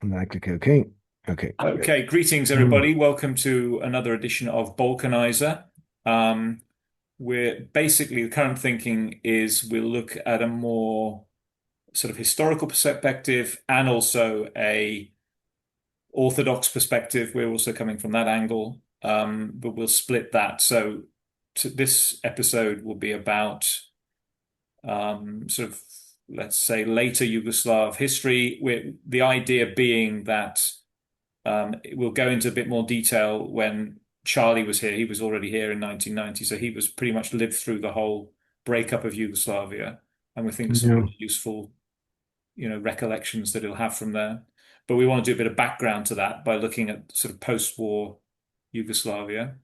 Like, okay, okay. Okay, greetings Mm. everybody. Welcome to another edition of Balkanizer. Um, we're basically the current thinking is we'll look at a more sort of historical perspective and also a orthodox perspective. We're also coming from that angle, but we'll split that. So this episode will be about sort of, let's say, later Yugoslav history, with the idea being that we'll go into a bit more detail when Charlie was here. He was already here in 1990, so he was pretty much lived through the whole breakup of Yugoslavia, and we think there's some Yeah. really useful, recollections that he'll have from there. But we want to do a bit of background to that by looking at sort of post-war Yugoslavia.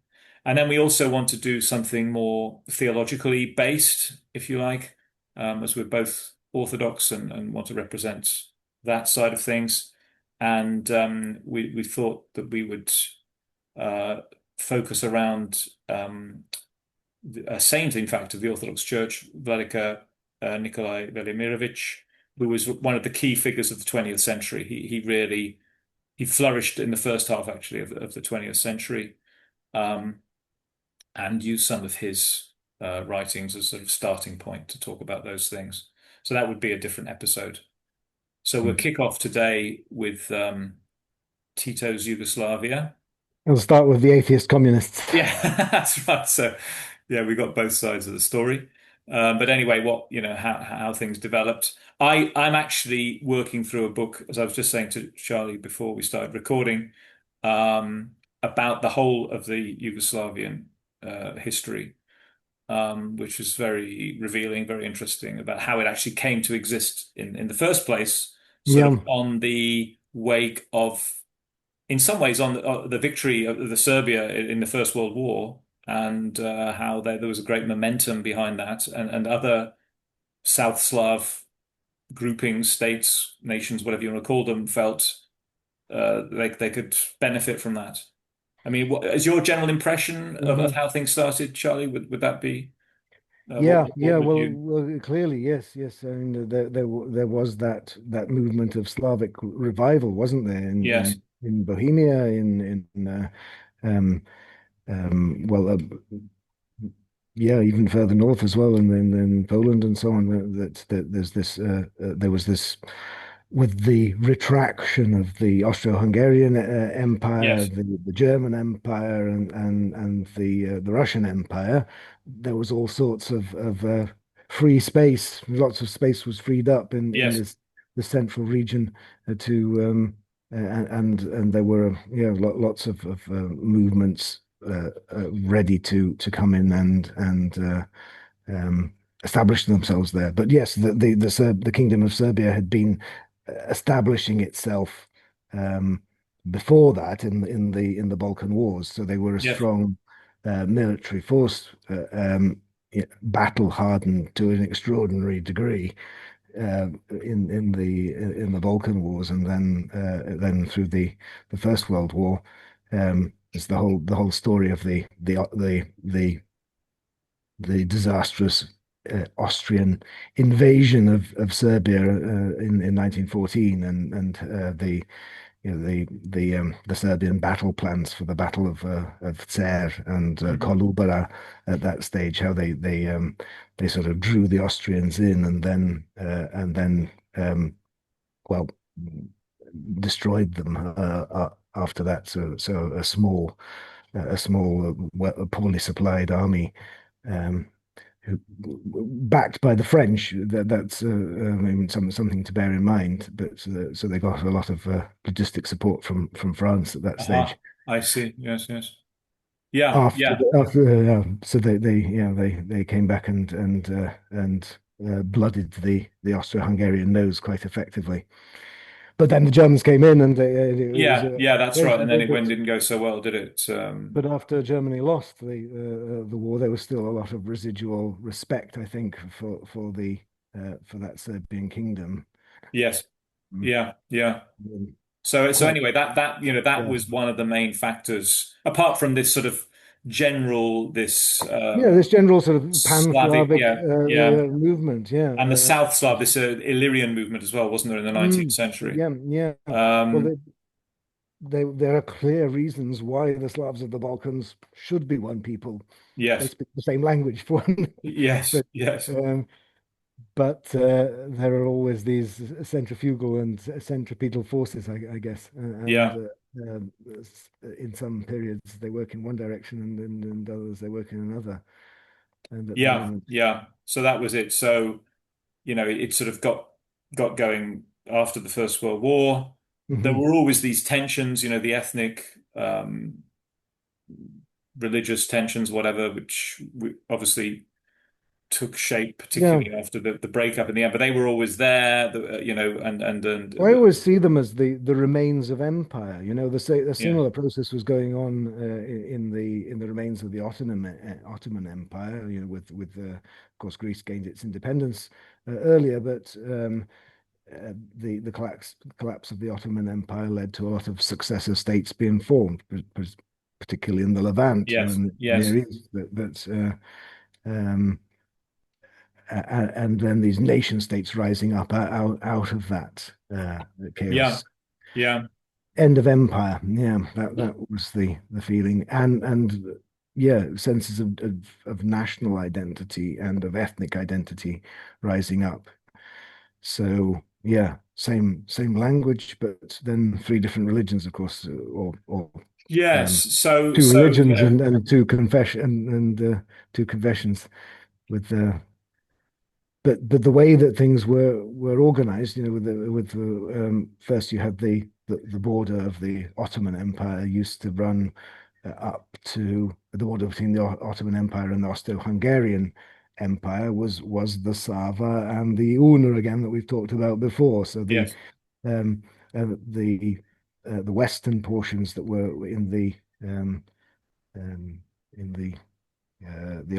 And then we also want to do something more theologically based, if you like, as we're both Orthodox and want to represent that side of things. And we thought that we would uh, focus around a saint, in fact, of the Orthodox Church, Vladika Nikolai Velimirovich, who was one of the key figures of the 20th century. He flourished in the first half, actually, of the 20th century, um, and used some of his writings as sort of starting point to talk about those things. So that would be a different episode. So we'll Mm. kick off today with Tito's Yugoslavia. I'll start with the atheist communists. Yeah, that's right. So, yeah, we got both sides of the story. But anyway, how things developed. I'm actually working through a book, as I was just saying to Charlie before we started recording, about the whole of the Yugoslavian history, which was very revealing, very interesting about how it actually came to exist in the first place, sort of Yeah, on the wake of, in some ways, on the victory of the Serbia in the First World War, and how there was a great momentum behind that, and other South Slav groupings, states, nations, whatever you want to call them, felt they could benefit from that. I mean, what is your general impression of hmm how things started, Charlie? Would that be yeah, what yeah. would Well, you? well, clearly, yes, yes. I mean, there was that movement of Slavic revival, wasn't there, Yes, in Bohemia, um, well, yeah, even further north as well, and then Poland and so on. That there's this, there was this with the retraction of the Austro-Hungarian Empire, yes, the German Empire, and the Russian Empire, there was all sorts of free space. Lots of space was freed up in yes. this the central region to and there were lots of movements ready to come in and establish themselves there. But yes, the Kingdom of Serbia had been establishing itself um, before that in the Balkan Wars. So they were a Yes. strong military force, battle hardened to an extraordinary degree in the Balkan Wars, and then through the First World War. It's the whole story of the disastrous Austrian invasion of Serbia in 1914, and the Serbian battle plans for the Battle of Cer and Mhm. Kolubara at that stage, how they sort of drew the Austrians in, and then well destroyed them after that. So a poorly supplied army. Um, who, Backed by the French. That's I mean, something to bear in mind. But so they got a lot of logistic support from France at that stage. Aha, I see. Yes, yes. Yeah, After yeah. so they came back and blooded the Austro-Hungarian nose quite effectively. But then the Germans came in, and it was Yeah, yeah, that's right. And then it but didn't go so well, did it? but after Germany lost the war, there was still a lot of residual respect, I think, for that Serbian kingdom. Yes. Mm. Yeah, yeah. So Quite, anyway, that yeah. was one of the main factors, apart from this sort of general, this Yeah, this general sort of Slavic, pan-Slavic yeah, yeah, movement. Yeah, and the South Slav, this Illyrian movement as well, wasn't there, in the 19th century? yeah, yeah. Well, Um, there are clear reasons why the Slavs of the Balkans should be one people. They yes, speak the same language for one, yes, but yes, um, there are always these centrifugal and centripetal forces, I guess, and yeah, in some periods they work in one direction, and in others they work in another. And at the yeah, moment, yeah. So that was it. So, it sort of got going after the First World War. There hmm were always these tensions, the ethnic, religious tensions, whatever, which obviously took shape, yeah. particularly after the breakup in the end. But they were always there, I always see them as the remains of empire. A yeah, similar process was going on in the remains of the Ottoman Empire. Of course, Greece gained its independence earlier, but the collapse of the Ottoman Empire led to a lot of successor states being formed, particularly in the Levant or yes, in the yes, Near East. Um, and then these nation states rising up out of that yeah, chaos. yeah, End of empire. Yeah, that was the feeling, and yeah, senses of national identity and of ethnic identity rising up. So yeah, same language, but then three different religions, of course, or yes. um, So, two so religions and two confessions with but the way that things were organized, first you had the border of the Ottoman Empire used to run up to the border between the Ottoman Empire and the Austro-Hungarian Empire was the Sava and the Una again that we've talked about before. So yes, um, the western portions that were um, um, in the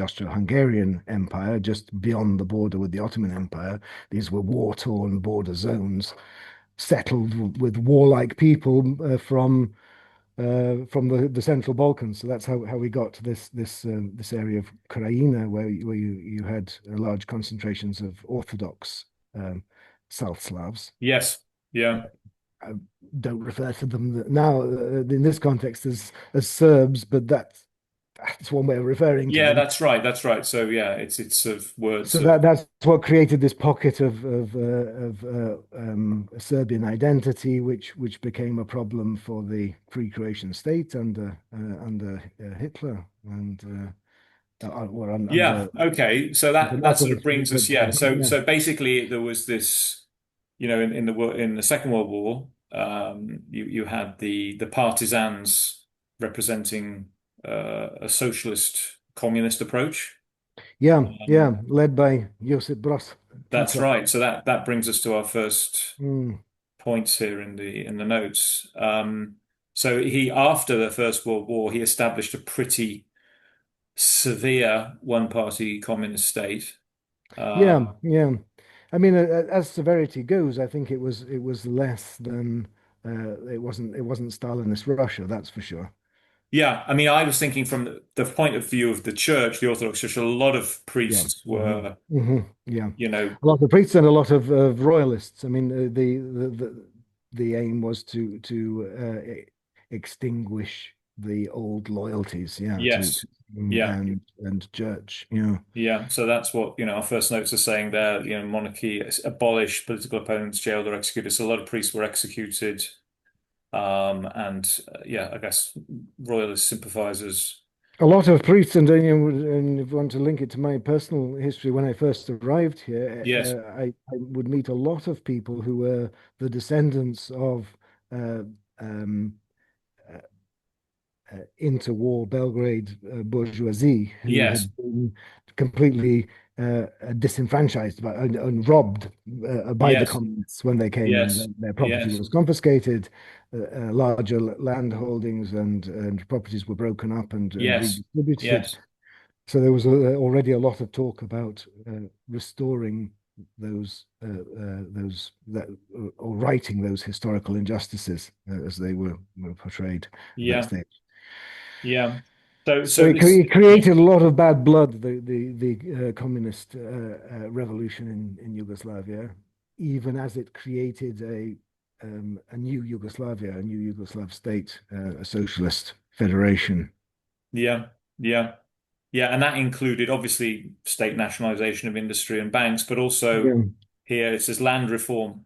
Austro-Hungarian Empire, just beyond the border with the Ottoman Empire. These were war-torn border zones, settled with warlike people from the Central Balkans. So that's how we got to this area of Krajina, where you had large concentrations of Orthodox um, South Slavs. yes, yeah. I don't refer to them now in this context as Serbs, but that's one way of referring to Yeah, them. that's right. That's right. So yeah, it's sort of words So of that's what created this pocket of Serbian identity, which became a problem for the pre-Croatian state under Hitler or yeah. Okay. So under that sort of Markovic. brings us, But yeah. So yeah, so basically there was this, in the Second World War, you had the partisans representing a socialist communist approach. yeah, Um, led by Josip Broz that's Tito. right. So that brings us to our first Mm. points here in the notes. So he, after the First World War, he established a pretty severe one-party communist state. Yeah, Uh, yeah. I mean, as severity goes, I think it was less than it wasn't Stalinist Russia, that's for sure. yeah, I mean, I was thinking from the point of view of the church, the Orthodox Church, a lot of Yeah. priests were, Yeah. you know, A lot of priests and a lot of royalists. I mean, the aim was to extinguish the old loyalties, yeah, to yes, yeah, and church, yeah. yeah. So that's what, our first notes are saying there, monarchy abolished, political opponents jailed or executed. So a lot of priests were executed. And yeah, I guess royalist sympathizers. A lot of priests, and if you want to link it to my personal history, when I first arrived here, Yes, I would meet a lot of people who were the descendants of uh, um, interwar Belgrade bourgeoisie who yes, had been completely disenfranchised and robbed by the yes, communists when they came, and yes, their property yes, was confiscated, larger land holdings and properties were broken up and yes, redistributed. yes. So there was already a lot of talk about restoring those that or righting those historical injustices as they were portrayed at that Yeah, stage. yeah. So so this, it created a lot of bad blood, the communist revolution in Yugoslavia, even as it created a new Yugoslavia, a new Yugoslav state, a socialist federation. yeah, yeah, yeah, and that included obviously state nationalization of industry and banks, but also Yeah. here it says land reform.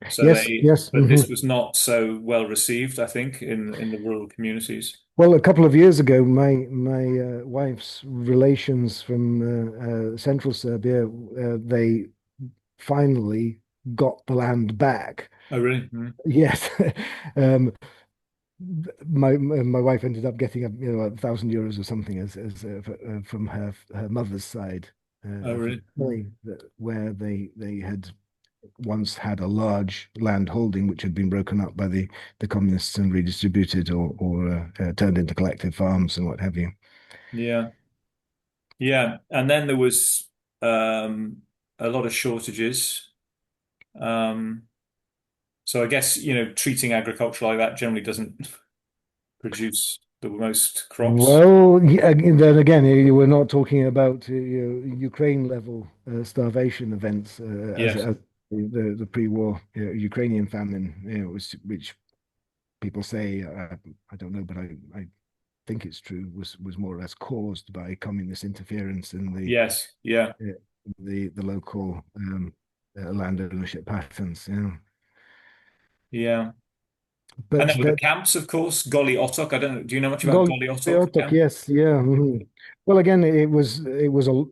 So Yes, yes. but this was not so well received, I think, in the rural communities. Well, a couple of years ago, my wife's relations from central Serbia, they finally got the land back. Oh, really? Mm. Yes, um, my wife ended up getting €1,000 or something from her mother's side Oh, of the really? Mm. family where they had once had a large land holding which had been broken up by the communists and redistributed or turned into collective farms and what have you. Yeah, yeah, and then there was a lot of shortages. Um, so I guess, treating agriculture like that generally doesn't produce the most crops. Well, yeah, and then again, we're not talking about Ukraine level starvation events Yes, as the pre-war Ukrainian famine, which people say I don't know, but I think it's true was more or less caused by communist interference in yes, yeah, the local land ownership patterns. yeah. And But then with the that camps, of course, Goli Otok. I don't know. Do you know much about Goli Otok Goliotok, camp? yes, yeah. Well, again, it was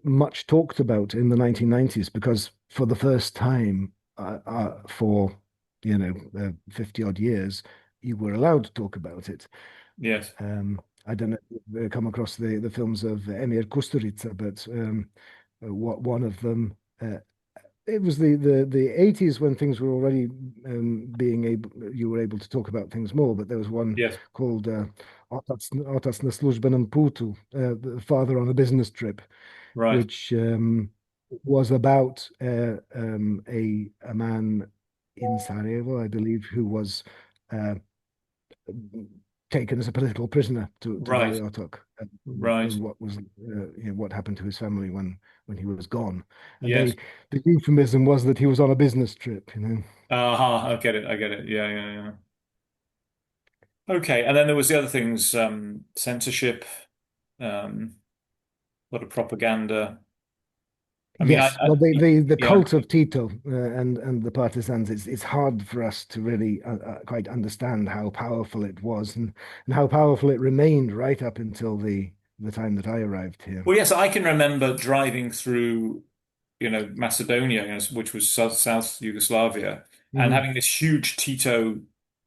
much talked about in the 1990s because for the first time for 50 odd years, you were allowed to talk about it. Yes, I don't know if you've come across the films of Emir Kusturica, but what one of them it was the 80s when things were already being able you were able to talk about things more, but there was one yes, called Otac na službenom putu, the father on a business trip, right, which was about a man in Sarajevo, I believe, who was uh, taken as a political prisoner to right, Goliotok, right. and what happened to his family when he was gone. And Yes. the euphemism was that he was on a business trip. Aha, I get it. I get it. Yeah, yeah, yeah. Okay, and then there was the other things, censorship, a lot of propaganda. I mean, Yes, well, the yeah. cult of Tito and the partisans, it's hard for us to really quite understand how powerful it was and how powerful it remained right up until the time that I arrived here. Well, yes, I can remember driving through, Macedonia, which was South Yugoslavia, and Hmm. having this huge Tito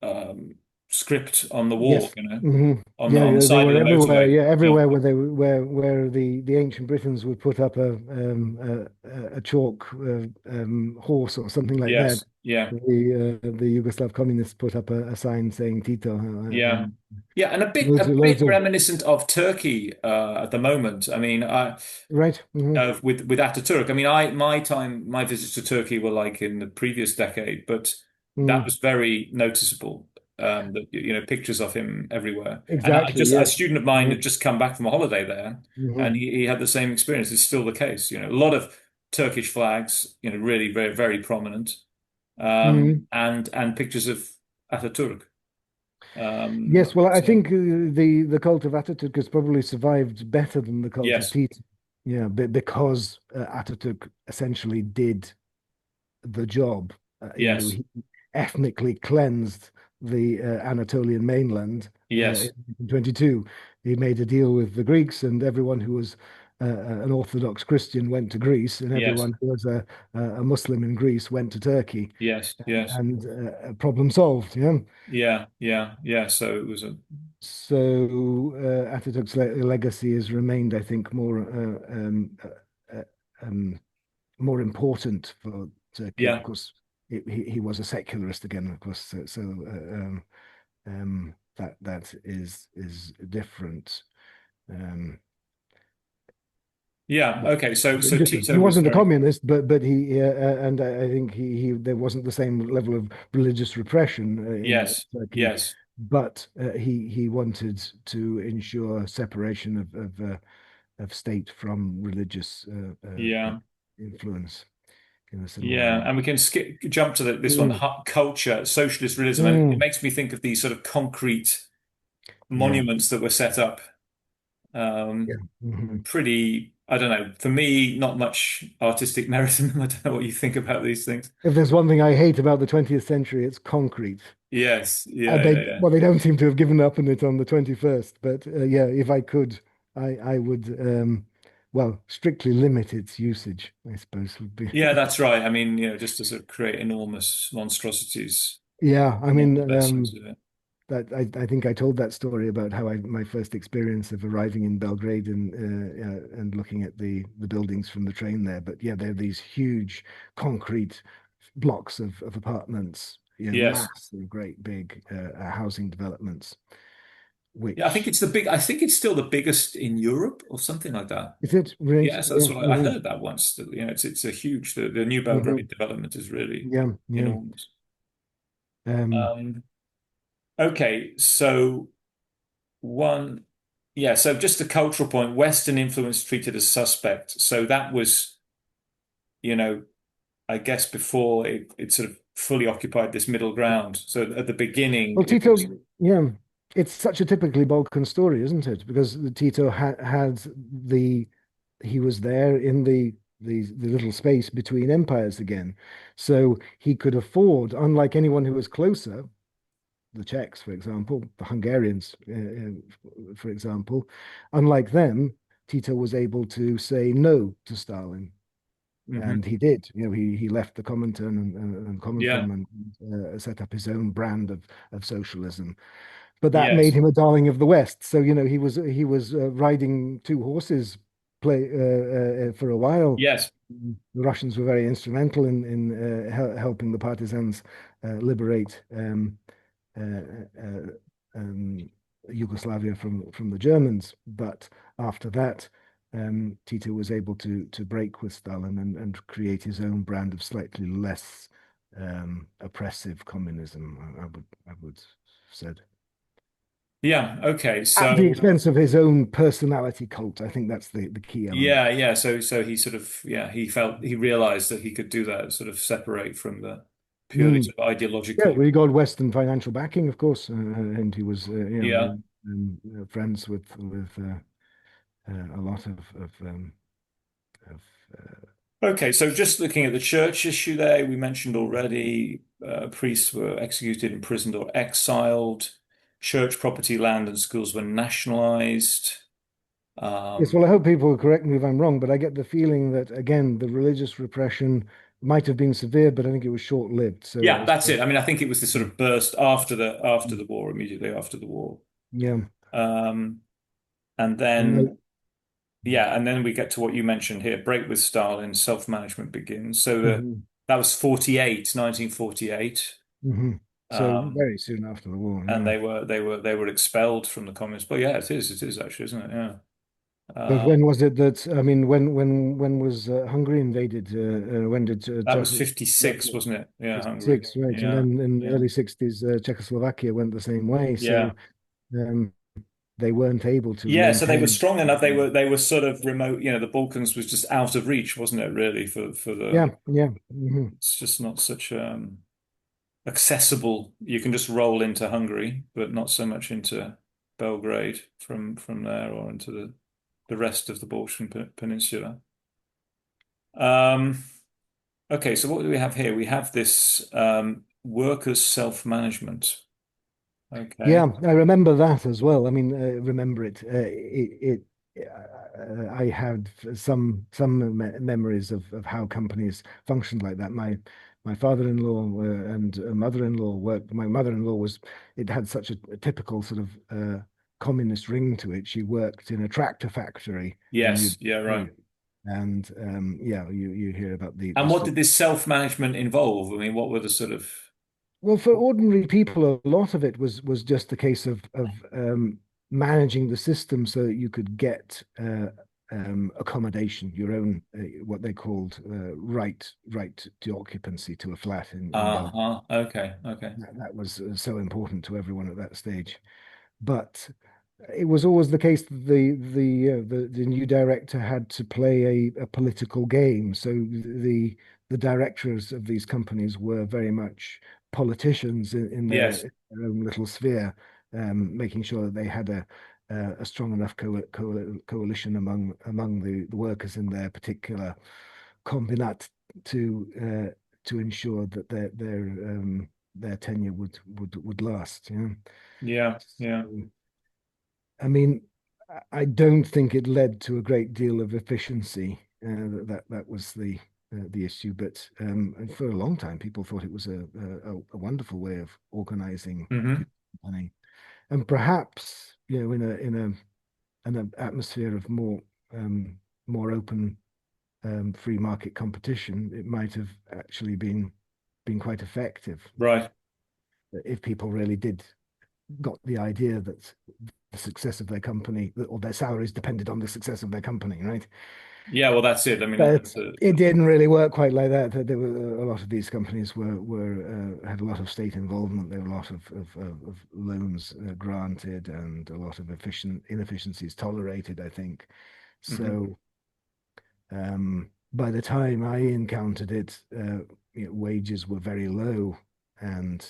um, script on the wall, Yes. Hmm. on Yeah, on the they side of were the everywhere. motorway. Yeah, Yeah. everywhere where the ancient Britons would put up a chalk horse or something like that. Yes. Yeah. The Yugoslav communists put up a sign saying Tito. Yeah. Yeah, and Loads a of bit loads of reminiscent of Turkey at the moment. I mean, right. Hmm. with Ataturk. I mean, my visits to Turkey were like in the previous decade, but that Hmm. was very noticeable. That pictures of him everywhere. And Exactly. a Yes. student of mine Hmm. had just come back from a holiday there, Hmm. and he had the same experience. It's still the case. A lot of Turkish flags, really very very prominent, Hmm. and pictures of Ataturk. Yes. Well, I So think the cult of Atatürk has probably survived better than the cult of yes, Tito. Yeah, because Atatürk essentially did the job. yes, He ethnically cleansed the Anatolian mainland yes, in 1922. He made a deal with the Greeks, and everyone who was an Orthodox Christian went to Greece, and yes, everyone who was a Muslim in Greece went to Turkey, yes, yes. and problem solved. Yeah. Yeah, yeah, yeah. So it was a So Atatürk's legacy has remained, I think, more important for Turkey. Of yeah, course, he was a secularist again, of course. That is different. Um, yeah. well, Okay, so different. He Tito was wasn't a very communist, but he and I think he there wasn't the same level of religious repression in yes, Turkey yes, but he wanted to ensure separation of state from religious Yeah. influence in a similar Yeah, way. and we can jump to this one, Mm, culture, socialist realism, and it mm, makes me think of these sort of concrete yeah, monuments that were set up. yeah. Um, Hmm. Pretty, I don't know. For me, not much artistic merit in them. I don't know what you think about these things. If there's one thing I hate about the 20th century, it's concrete. Yes, And yeah, yeah, yeah. well, they don't seem to have given up on it on the 21st. But yeah, if I could, I would, well, strictly limit its usage, I suppose would be. Yeah, that's right. I mean, just to sort of create enormous monstrosities, Yeah, I not mean, the best use of it. that I think I told that story about how my first experience of arriving in Belgrade and looking at the buildings from the train there. But yeah, they're these huge concrete blocks of apartments, Yes. massive, great big housing developments. Yeah, I think Which it's I think it's still the biggest in Europe or something like that. is it, right? Yes, Yeah, that's what I hmm, heard that once. That, it's a huge. The New hmm, Belgrade development is really yeah, yeah. enormous. Um, Um, okay, so one, yeah. So just a cultural point: Western influence treated as suspect. So that was, you know, I guess before it sort of fully occupied this middle ground. So at the beginning, well, it was. Tito, yeah, it's such a typically Balkan story, isn't it? Because Tito had the he was there in the little space between empires again, so he could afford, unlike anyone who was closer, the Czechs, for example, the Hungarians, for example, unlike them, Tito was able to say no to Stalin. Mhm. And he did. He left the Comintern and Yeah, Comintern and set up his own brand of socialism. But that made yes, him a darling of the West. So he was riding two horses play for a while. yes, The Russians were very instrumental in helping the partisans liberate uh, uh, um, Yugoslavia from the Germans. But after that, Tito was able to break with Stalin and create his own brand of slightly less oppressive communism. I would have said. yeah. Okay, At the so. expense of his own personality cult. I think that's the key element. Yeah, yeah. So he sort of he realized that he could do that, sort of separate from the purely Mm. sort of Yeah, ideological. well, he got Western financial backing, of course, and he was, Yeah. friends with a lot of Okay, so just looking at the church issue there, we mentioned already priests were executed, imprisoned, or exiled. Church property, land, and schools were nationalized. Yes, Um, well, I hope people will correct me if I'm wrong, but I get the feeling that again, the religious repression might have been severe, but I think it was short-lived. So yeah, as that's it. I mean, I think it was this sort of burst after the war, immediately after the war. yeah, Um, and and then Yeah, and then we get to what you mentioned here, break with Stalin, self-management begins. So mhm, that was 1948. mhm. So Um, very soon after the war, and yeah. they were expelled from the communists. But yeah, it is actually, isn't it? Yeah. But Uh, when was it that, I mean, when was Hungary invaded? When did that was 56, Czechoslovakia? wasn't it? Yeah, Hungary. 56, right? And Yeah. then in the Yeah. early 60s, Czechoslovakia went the same way. Yeah. So um, they weren't able to Yeah, so they were maintain. strong enough. They were sort of remote, the Balkans was just out of reach, wasn't it, really, for Yeah, the yeah. Hmm. it's just not such accessible. You can just roll into Hungary, but not so much into Belgrade from there or into the rest of the Balkan Peninsula. Um, okay, so what do we have here? We have this workers' self-management. Yeah, Okay. I remember that as well. I mean, remember it. I had some memories of how companies functioned like that. My father-in-law and mother-in-law worked. My mother-in-law was. It had such a typical sort of communist ring to it. She worked in a tractor factory in Yes, yeah, right. Yugoslavia, and yeah, you hear about the And what sort. did this self-management involve? I mean, what were the sort of Well, for ordinary people, a lot of it was just a case of managing the system so that you could get accommodation, your own what they called right to occupancy to a flat in Belgium. Uh-huh. Okay. Okay. That was so important to everyone at that stage. But it was always the case that the new director had to play a political game. So the directors of these companies were very much politicians in Yes. their own little sphere, making sure that they had a strong enough coalition among the workers in their particular combinat to ensure that their tenure would last. You know? Yeah. Yeah. So, I mean, I don't think it led to a great deal of efficiency. That was the issue, but and for a long time, people thought it was a wonderful way of organizing Hmm. money, and perhaps in an atmosphere of more open free market competition, it might have actually been quite effective Right. if people really did got the idea that the success of their company or their salaries depended on the success of their company, right? Yeah. Well, that's it. I mean, But that's a, it didn't really work quite like that. There were a lot of these companies were had a lot of state involvement. There were a lot of loans granted and a lot of inefficiencies tolerated, I think. mhm. So by the time I encountered it, wages were very low, and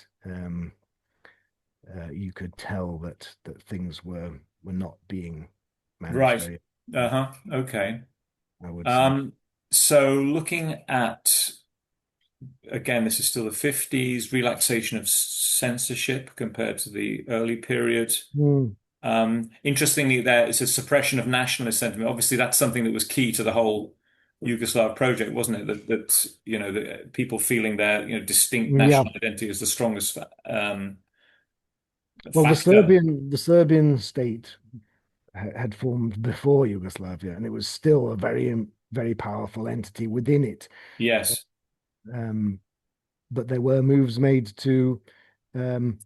you could tell that things were not being managed Right. very, Uh-huh. Okay. I would say. Um, so looking at, again, this is still the 50s, relaxation of censorship compared to the early period. Mm. Interestingly, there is a suppression of nationalist sentiment. Obviously, that's something that was key to the whole Yugoslav project, wasn't it? That people feeling their distinct Yeah. national identity is the strongest Well, factor. The Serbian state had formed before Yugoslavia, and it was still a very powerful entity within it. Yes, Um, but there were moves made um,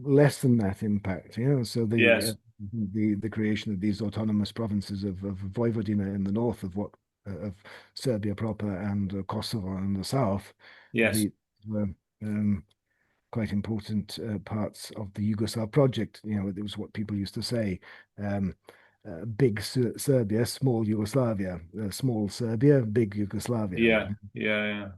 lessen that impact. You know, so yes, the creation of these autonomous provinces of Vojvodina in the north of Serbia proper and Kosovo in the south, yes. the were quite important parts of the Yugoslav project. You know, it was what people used to say. Big Serbia, small Yugoslavia, small Serbia, big Yugoslavia. Yeah, yeah, yeah.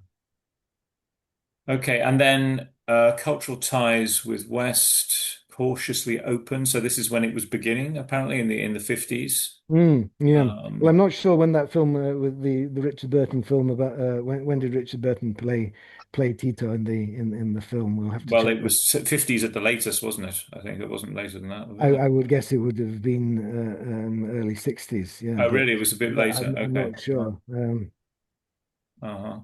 Okay, and then cultural ties with West cautiously open. So this is when it was beginning, apparently in the 50s. Yeah. Well, Um, I'm not sure when that film with the Richard Burton film about when did Richard Burton play Tito in the film? We'll have to well, check it that. was 50s at the latest, wasn't it? I think it wasn't later than that, was it? I would guess it would have been early 60s. Yeah, Oh, really? It was a bit but later. I'm Okay. not sure. Uh-huh.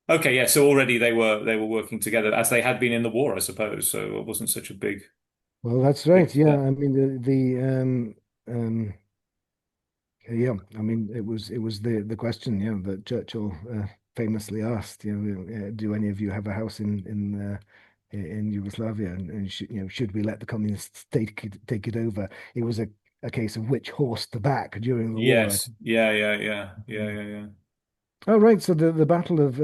Okay, yeah. So already they were working together as they had been in the war, I suppose. So it wasn't such a Well, that's big right. Yeah, step. I mean um, yeah, I mean it was the question, you know, that Churchill famously asked, you know, do any of you have a house in Yugoslavia, and should we let the communists take it over? It was a case of which horse to back during the war. I Yes. Yeah, yeah, yeah. Yeah, yeah, yeah. Oh, right. So the Battle of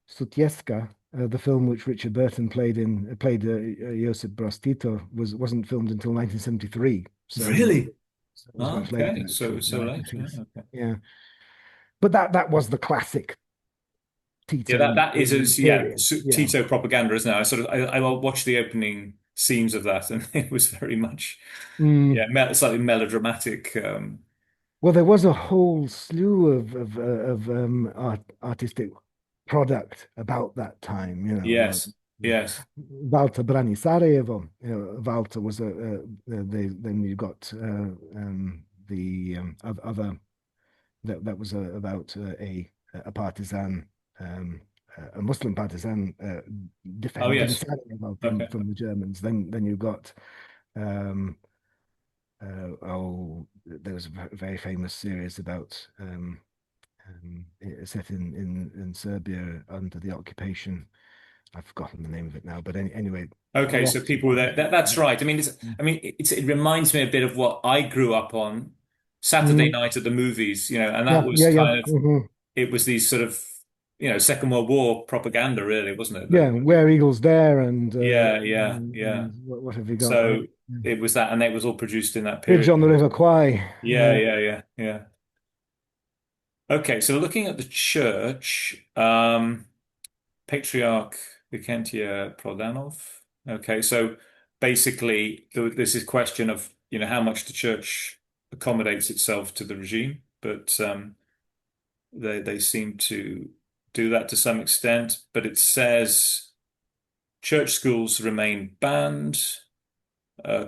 Sutjeska, the film which Richard Burton played Josip Broz Tito, wasn't filmed until 1973. Really? So it was Oh, much later, okay. So it actually. was so Yeah, late. Yeah, okay. yeah. But that was the classic Yeah, that Tito that is yeah, period. Yeah. Tito propaganda, isn't it? I watched the opening scenes of that, and it was very much Mm. yeah, slightly melodramatic. Well, there was a whole slew of artistic product about that time. You know, Yes, yes, Valter Brani Sarajevo. You know, Valter was then you got other that was about a partisan, a Muslim partisan oh defending yes, Sarajevo okay. from the Germans. Then you got um, there was a very famous series about set in Serbia under the occupation I've forgotten the name of it now, but anyway, Okay, so lots people were of there. That's right. I mean, it reminds me a bit of what I grew up on, Saturday mm, night at the movies, and that yeah, was yeah, yeah, kind of it was these sort of Second World War propaganda, really, wasn't it? yeah. Where Eagles Dare Yeah, yeah, yeah. and what have you got? So it was that, and it was all produced in that Bridge period. on the River Kwai. Yeah, yeah, yeah, yeah. Okay, so looking at the church, Patriarch Vikentia Prodanov. Okay, so basically, this is question of how much the church accommodates itself to the regime, but they seem to do that to some extent. But it says church schools remain banned,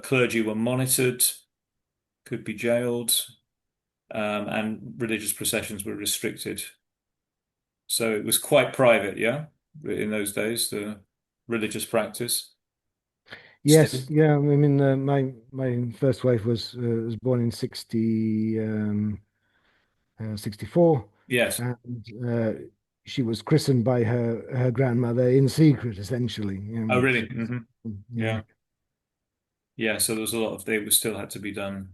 clergy were monitored, could be jailed, and religious processions were restricted. So it was quite private, yeah, in those days, the religious practice. Yes, Still, yeah. I mean, my first wife was born in 64, yes. and she was christened by her grandmother in secret, essentially. Oh, Which really? Hmm. yeah. Yeah. Yeah. So there was a lot of, they was still had to be done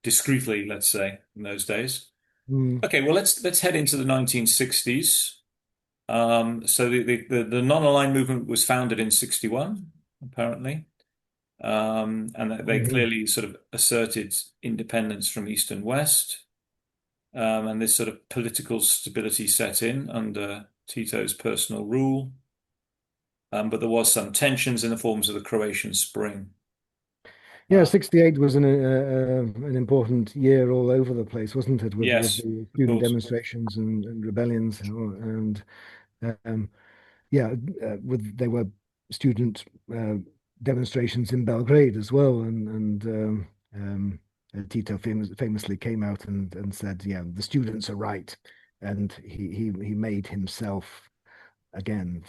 discreetly, let's say, in those days. Mm, Okay, well, let's head into the 1960s. So the non-aligned movement was founded in 61, apparently. And they mhm. clearly sort of asserted independence from East and West. And this sort of political stability set in under Tito's personal rule. But there was some tensions in the forms of the Croatian Spring. Yeah, Uh, 68 was an important year all over the place, wasn't it? With yes, the of student course. demonstrations and rebellions, and um, yeah, there were student demonstrations in Belgrade as well, and Tito famously came out and said, "Yeah, the students are right," and he made himself again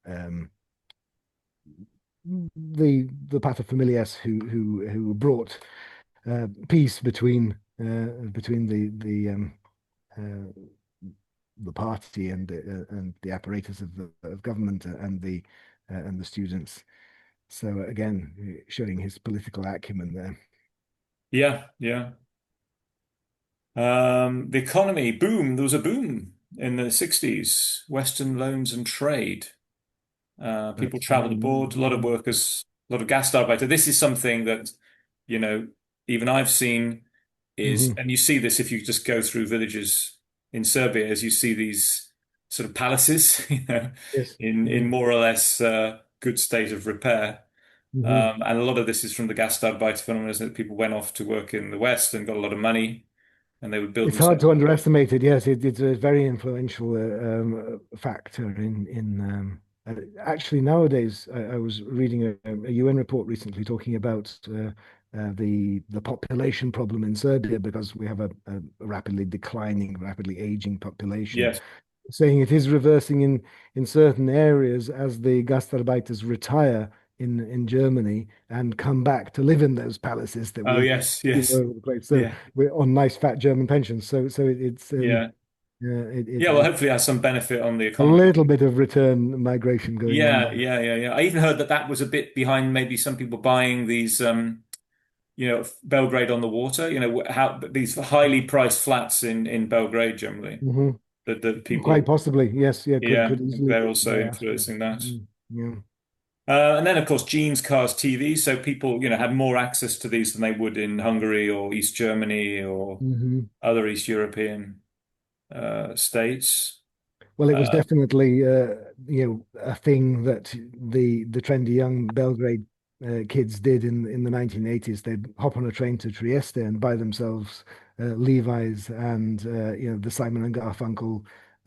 um, the paterfamilias who brought peace between uh, the party and the apparatus of government and the students. So again, showing his political acumen there. Yeah, yeah. The economy, boom. There was a boom in the 60s. Western loans and trade. People That's traveled abroad, a lot of workers, a lot of Gastarbeiter. This is something that, you know, even I've seen is, mhm. and you see this if you just go through villages in Serbia, as you see these sort of palaces, Yes. in Mhm. more or less good state of repair. Mhm. And a lot of this is from the Gastarbeiter phenomenon, that people went off to work in the West and got a lot of money, and they would build It's hard themselves. to underestimate it. Yes, it's a very influential factor actually nowadays. I was reading a UN report recently talking about the population problem in Serbia because we have a rapidly declining, rapidly aging population, Yes. saying it is reversing in certain areas as the gastarbeiters retire in Germany and come back to live in those palaces that Oh, we yes, see all yes. over the place. So Yeah. we're on nice fat German pensions. So it's Yeah. Yeah, well, it's hopefully it has some benefit on the a economy. little bit of return migration going on Yeah, there. yeah, yeah, yeah. I even heard that that was a bit behind maybe some people buying these, Belgrade on the water, how these highly priced flats in Belgrade generally, Hmm. that Quite people, possibly, yes, yeah, yeah, could easily they're be also diaspora. influencing that. Yeah. And then, of course, jeans, cars, TV. So people, had more access to these than they would in Hungary or East Germany or Hmm. other East European states. Well, it was Uh, definitely a thing that the trendy young Belgrade kids did in the 1980s. They'd hop on a train to Trieste and buy themselves Levi's and the Simon and Garfunkel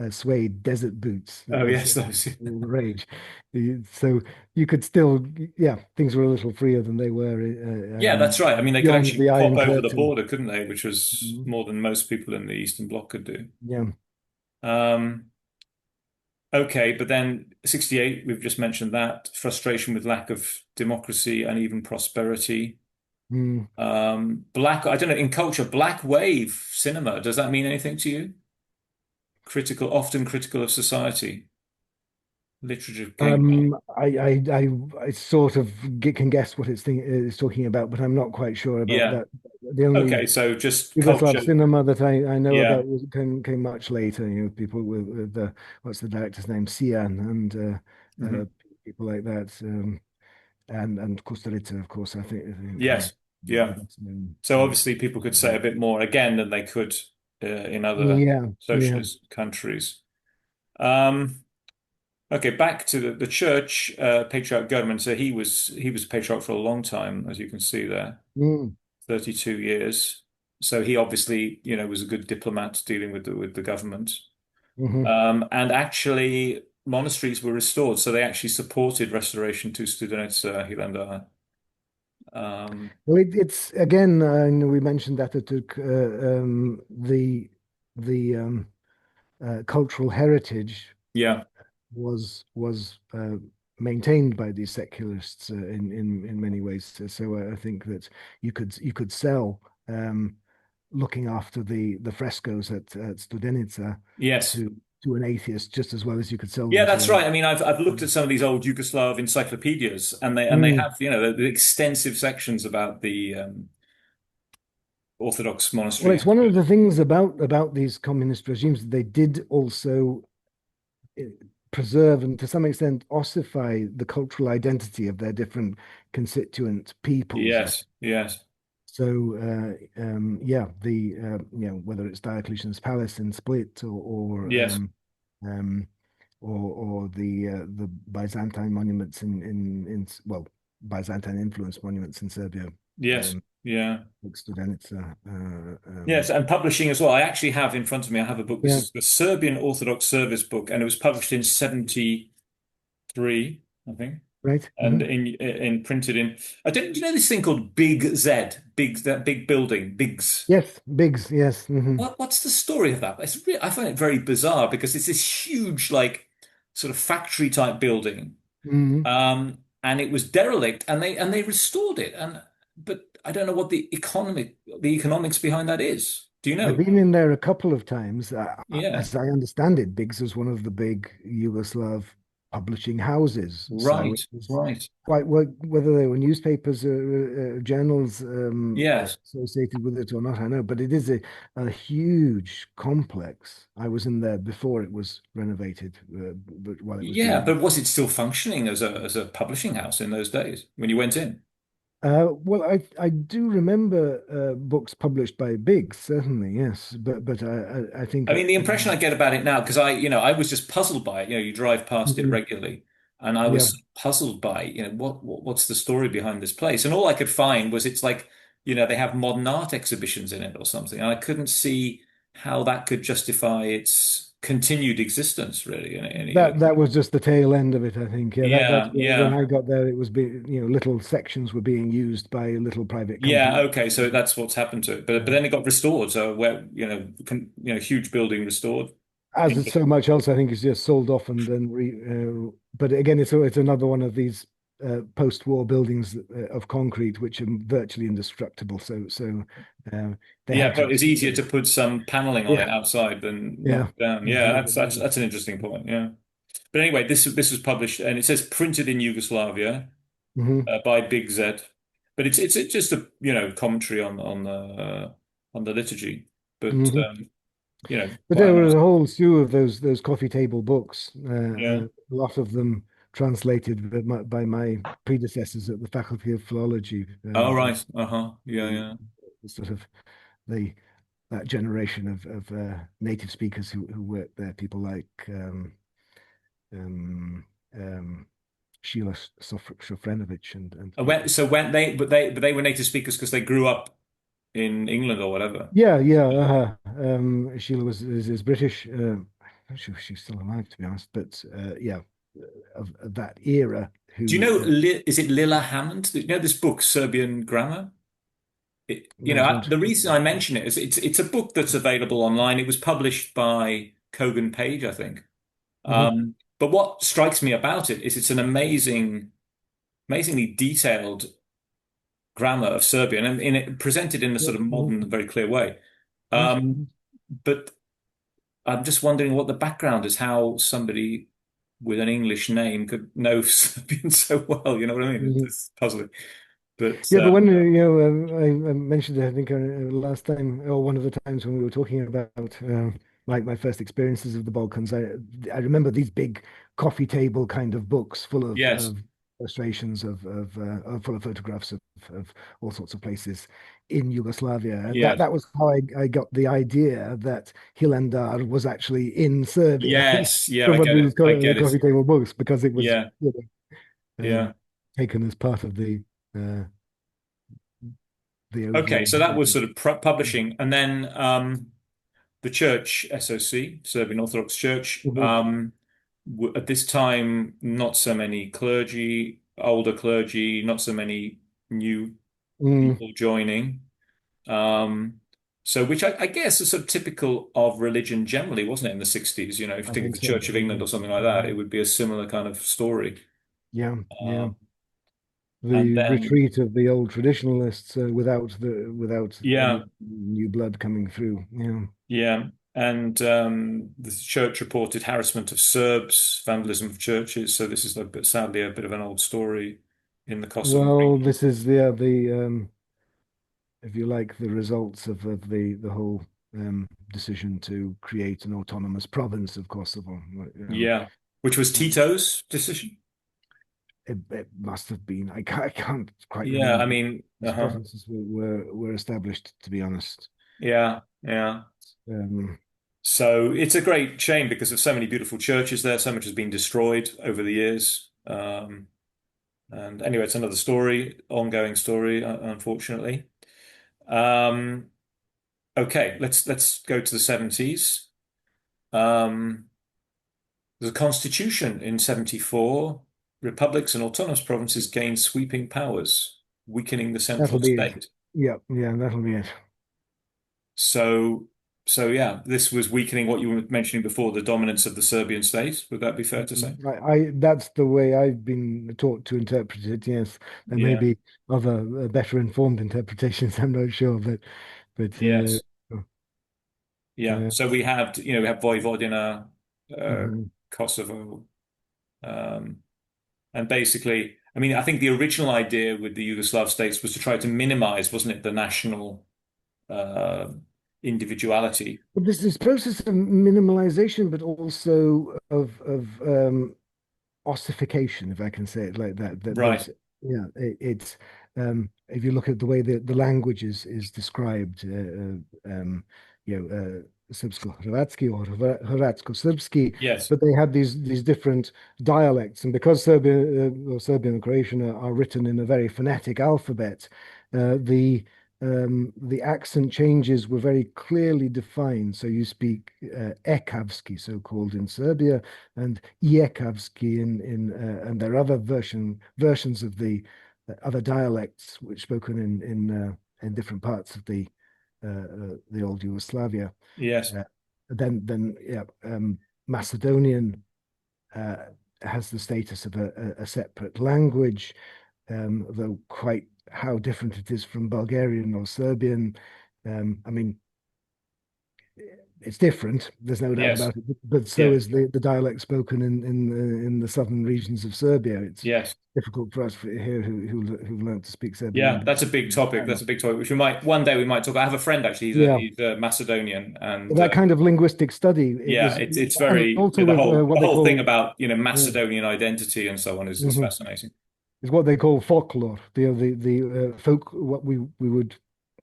suede desert boots. That oh, was yes, those. all the rage. So you could still, yeah, things were a little freer than they were Yeah, that's right. I mean, they could beyond actually the pop Iron over the Curtain. border, couldn't they? Which was Mhm. more than most people in the Eastern Bloc could do. Yeah. Um, okay, but then 68, we've just mentioned that frustration with lack of democracy, uneven prosperity. Mm. I don't know, in culture, black wave cinema, does that mean anything to you? Often critical of society. literature came from? I sort of can guess what it's talking about, but I'm not quite sure about Yeah. that. The only Okay, so just Yugoslav culture. cinema that I know Yeah. about came much later. You know, people with the what's the director's name, Sian, and Mhm. people like that, and Kusturica, of course. I think he's Yes. Yeah. the best known. So obviously people could say a bit more again than they could in other Yeah, yeah. socialist countries. Um, okay, back to the church, Patriarch Gutman. So he was patriarch for a long time, as you can see there, Mm, 32 years. So he obviously, was a good diplomat dealing with the government. hmm And actually, monasteries were restored, so they actually supported restoration to Studenica Hilandara. Um, Well, it's again. We mentioned that it took the cultural heritage yeah, was maintained by these secularists in many ways. So I think that you could sell looking after the frescoes at Studenica yes, to an atheist just as well as you could sell yeah, them that's to right. I mean, I've looked at some of these old Yugoslav encyclopedias, and they Mm. have the extensive sections about the Orthodox Well, monastery it's one history. of the things about these communist regimes. They did also eh, preserve and to some extent ossify the cultural identity of their different constituent peoples. Yes, yes, So yeah, whether it's Diocletian's palace in Split yes, um, or the Byzantine monuments in well Byzantine influenced monuments in Serbia, yes, um, yeah. like Studenica. Yes, and publishing as well. I actually have in front of me, I have a book. This Yeah, is the Serbian Orthodox Service book, and it was published in 73, I think. right. And in printed in I don't do you know this thing called Big Z, big that big building, Bigs. Yes, Biggs. Yes. What's the story of that? I find it very bizarre because it's this huge like sort of factory type building. hmm And it was derelict and they restored it. And but I don't know what the economics behind that is. Do you I've know? been in there a couple of times. Yeah. As I understand it, Biggs was one of the big Yugoslav publishing houses. So it Right, was right. quite whether they were newspapers or journals Yes. associated with it or not, I know. But it is a huge complex. I was in there before it was renovated, but while it was Yeah, being but was it still functioning as a publishing house in those days when you went in? well, I do remember books published by Biggs, certainly, yes. But I think I mean, the impression I get about it now, because I was just puzzled by it. You drive past it mhm, regularly, and I yeah. was puzzled by, what's the story behind this place? And all I could find was it's like, they have modern art exhibitions in it or something, and I couldn't see how that could justify its continued existence, really, in any way. That was just the tail end of it, I think. Yeah, that's Yeah, when yeah, I got there. It was being, little sections were being used by little private yeah. companies. Okay, so that's what's happened to it, but Uh, then it got restored. So where, huge building restored. As it's so much else, I think it's just sold off and then but again, it's another one of these post-war buildings of concrete, which are virtually indestructible. So uh, they Yeah, had to but it's easier destroy. to put some paneling on it Yeah, outside than knock yeah, it down. Yeah, exactly. that's an interesting point. Yeah, but anyway, this was published and it says printed in Yugoslavia hmm by Big Z, but it's just a commentary on the liturgy, but hmm But quite there a were nice. a whole slew of those coffee table books, Yeah. a lot of them translated by my predecessors at the Faculty of Philology, Oh right. Uh-huh. Yeah, the, yeah. the sort of the that generation of native speakers who worked there, people like um, um, Sheila Shofrenovic and people. When they were native speakers because they grew up in England or whatever. Yeah, yeah. Sheila is British. I'm not sure if she's still alive, to be honest, but yeah, of that era. Do you Who? know is it Lila Hammond? You know this book, Serbian Grammar? No, I don't. The reason I mention it is it's a book that's available online. It was published by Kogan Page, I think. Mhm, But what strikes me about it is it's an amazingly detailed grammar of Serbian and presented in a sort yes, of modern, very clear way. yes, Um, but I'm just wondering what the background is, how somebody with an English name could know Serbian so well. You know what I mean? Mhm. It's puzzling. But Yeah, but when I mentioned it, I think last time or one of the times when we were talking about like my first experiences of the Balkans, I remember these big coffee table kind of books full yes, of illustrations full of photographs of all sorts of places in Yugoslavia, and yes, that was how I got the idea that Hilandar was actually in Serbia yes. Yeah, I from one of get these it. I get it. coffee table books because it was Yeah, um, yeah. taken as part of uh, the Okay, overall so that was decision. sort of publishing, and then the church, SOC, Serbian Orthodox Church. Mhm. At this time, not so many clergy, older clergy, not so many new Mm, people joining. Um, so, which I guess is sort of typical of religion generally, wasn't it, in the 60s? You know, if you I think of think the so. Church of England or something like that, it would be a similar kind of story. Yeah, yeah. Um, and The then, retreat of the old traditionalists without any yeah, new blood coming through. Yeah. yeah. And the church reported harassment of Serbs, vandalism of churches. So this is sadly a bit of an old story in the Kosovo Well, region. this is the if you like the results of the whole decision to create an autonomous province of Kosovo. Yeah, which was Tito's decision. It must have been. I can't quite Yeah, I remember. mean, These provinces were established, to be honest. yeah, yeah. Um, So it's a great shame because there's so many beautiful churches there. So much has been destroyed over the years. And anyway, it's another story, ongoing story, unfortunately. Um, okay, let's go to the 70s. Um, there's a constitution in 74. Republics and autonomous provinces gained sweeping powers, weakening the that'll central be it. state. Yeah, yeah, that'll be it. So, so yeah, this was weakening what you were mentioning before, the dominance of the Serbian state. Would that be fair to say? I that's the way I've been taught to interpret it. Yes, there may Yeah. be other better informed interpretations. I'm not sure, but Yes. Yeah. uh, So we have Vojvodina, uh, mhm. Kosovo, um, and basically, I mean, I think the original idea with the Yugoslav states was to try to minimize, wasn't it, the national uh, individuality. But this process of minimalization, but also of ossification, if I can say it like that. That Right. there's yeah, it's if you look at the way the language is described, Srpsko-Hrvatski or Hrvatsko-Srpski, Yes. but they have these different dialects, and because Serbia or Serbian and Croatian are written in a very phonetic alphabet, the accent changes were very clearly defined. So you speak Ekavski, so-called in Serbia, and Ijekavski and there are other versions of the other dialects which spoken in different parts of the old Yugoslavia. Yes. Uh, then yeah, Macedonian uh, has the status of a separate language, though quite how different it is from Bulgarian or Serbian. I mean, it's different. There's no doubt Yes. about it. But so Yeah. is the dialect spoken in the southern regions of Serbia. It's Yes. difficult for us here who've learned to speak Serbian Yeah, and that's a big topic. That's a big topic, which we might one day we might talk. I have a friend actually. yeah, He's a Macedonian, and that kind of linguistic study. It yeah, was, it's and very also the with whole what the they whole thing call about yeah, Macedonian identity and so on is mhm, fascinating. is what they call folklore. The folk what we would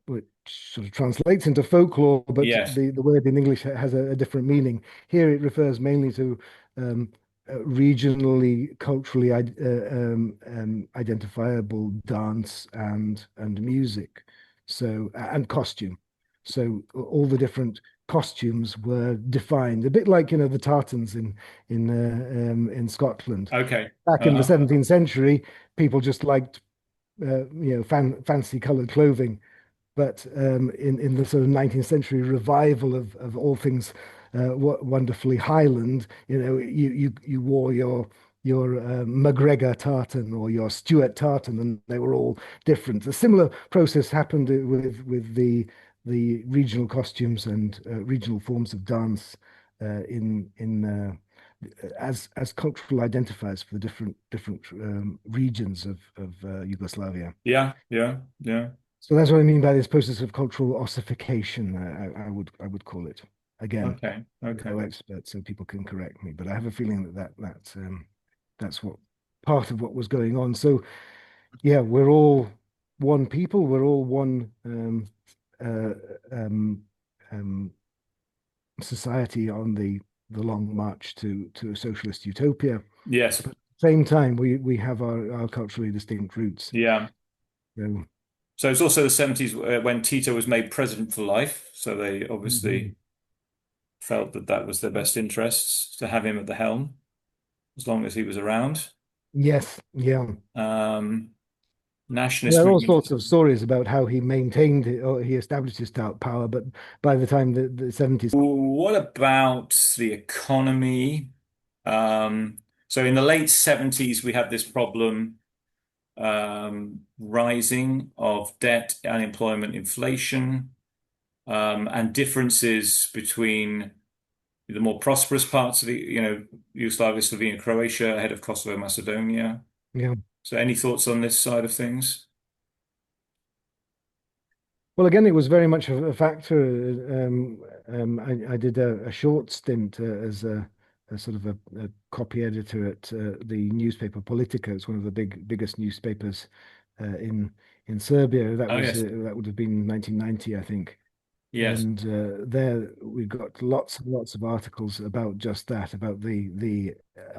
which sort of translates into folklore, but Yes, the word in English has a different meaning. Here it refers mainly to um, regionally, culturally identifiable dance and music, so and costume. So all the different costumes were defined, a bit like the tartans in Scotland. okay, Back in the uh-huh. 17th century, people just liked fancy colored clothing, but in the sort of 19th century revival of all things wonderfully Highland, you wore your MacGregor tartan or your Stuart tartan, and they were all different. A similar process happened with the regional costumes and regional forms of dance in as cultural identifiers for the different regions of Yugoslavia. Yeah, yeah, yeah. So that's what I mean by this process of cultural ossification. I would call it. Again, Okay, okay. no expert, so people can correct me, but I have a feeling that's what part of what was going on. So yeah, we're all one people. We're all one uh, um, um, society on the long march to a socialist utopia. Yes, But at the same time, we have our culturally distinct roots. yeah. So So it's also the 70s when Tito was made president for life. So they mhm. obviously felt that that was their best interests to have him at the helm as long as he was around. Yes, yeah. Um, There nationalist are all movement. sorts of stories about how he maintained it or he established his power, but by the time the 70s, What about the economy? Um, so in the late 70s, we had this problem rising of debt, unemployment, inflation, and differences between the more prosperous parts of the, Yugoslavia, Slovenia, Croatia, ahead of Kosovo, Macedonia. yeah. So any thoughts on this side of things? Well, again, it was very much a factor. I did a short stint as a sort of a copy editor at the newspaper Politica. It's one of the biggest newspapers in Serbia. Oh, yes. That would have been 1990, I think. Yes. And there we got lots and lots of articles about just that, about the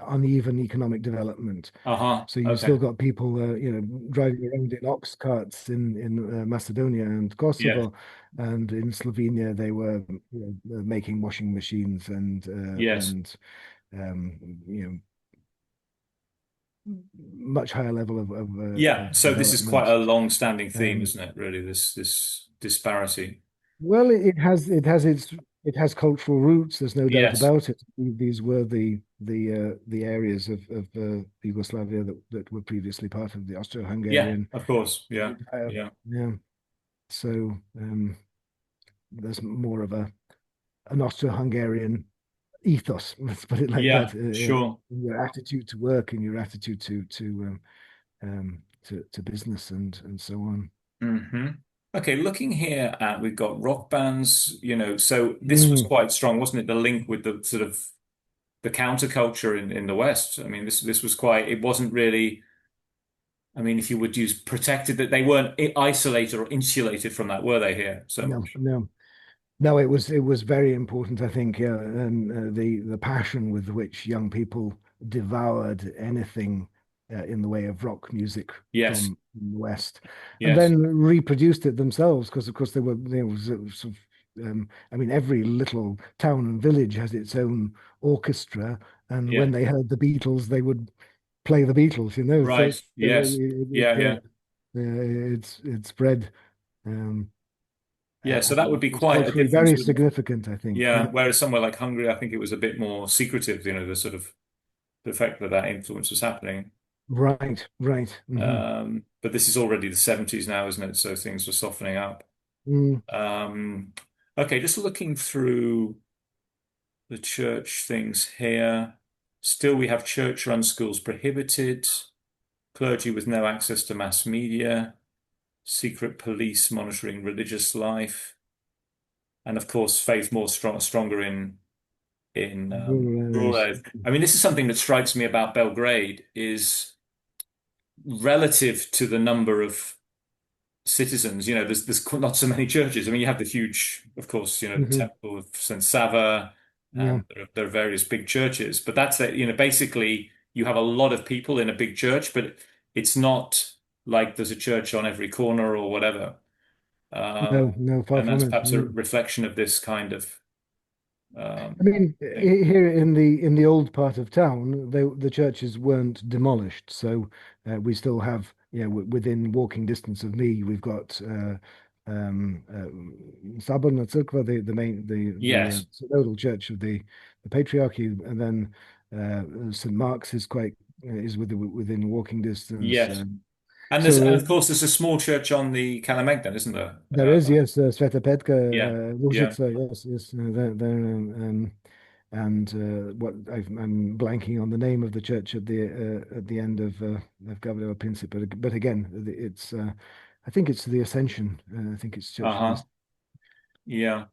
uneven economic development. Uh-huh. So you still Okay. got people, driving around in ox carts in Macedonia and Yes. Kosovo, and in Slovenia they were making washing machines Yes. and um, you know much higher level Yeah. of So this is quite development. a long-standing theme, Um, isn't it? Really, this disparity. Well, it has cultural roots. There's no doubt Yes. about it. These were the areas of Yugoslavia that were previously part of the Yeah, Austro-Hungarian of course. Yeah. Empire. Yeah. Yeah. So there's more of a an Austro-Hungarian ethos. Let's put it like Yeah. that. Sure. In your attitude to work and your attitude to business and so on. hmm Okay, looking here at we've got rock bands, so this was Mm, quite strong, wasn't it? The link with the sort of the counterculture in the West. I mean, this was quite, it wasn't really, I mean, if you would use protected, that they weren't isolated or insulated from that, were they here so no, much? no. No, it was very important, I think, and the passion with which young people devoured anything in the way of rock music Yes, from the West, and yes, then reproduced it themselves because, of course, they were there was sort of, I mean, every little town and village has its own orchestra, and yeah, when they heard the Beatles, they would play the Beatles, So right, yes, yeah, yeah. it spread. Um, Yeah, so that would and be was quite a culturally difference, very wouldn't it? significant, I think. Yeah, Yeah. whereas somewhere like Hungary, I think it was a bit more secretive, the sort of the fact that that influence was happening. Right, right. But this is already the 70s now, isn't it? So things were softening up. Mm, Um, okay, just looking through the church things here. Still, we have church-run schools prohibited, clergy with no access to mass media, secret police monitoring religious life, and of course, faith more stronger in rural rural areas. areas. I mean, this is something that strikes me about Belgrade is relative to the number of citizens, there's not so many churches. I mean, you have the huge, of course, the Hmm. Temple of St. Sava, Yeah, and there are various big churches. But that's that, basically you have a lot of people in a big church, but it's not like there's a church on every corner or whatever. Um, no, no, far and from that's it. perhaps a reflection of this kind of I um, mean, thing. here in the old part of town, the churches weren't demolished, so we still have, within walking distance of me, we've got Saborna Crkva, the main the Yes, synodal church of the patriarchy, and then St. Mark's is quite is within walking distance. yes. And and So of course there's a small church on the Kalemegdan, isn't there? there is, yes, Sveta Petka, Yeah, yeah. Ružica, yes, yes, there. and I'm blanking on the name of the church at the end of WWII, but again, it's I think it's the Ascension. I think it's Church of the. Uh-huh. Yeah.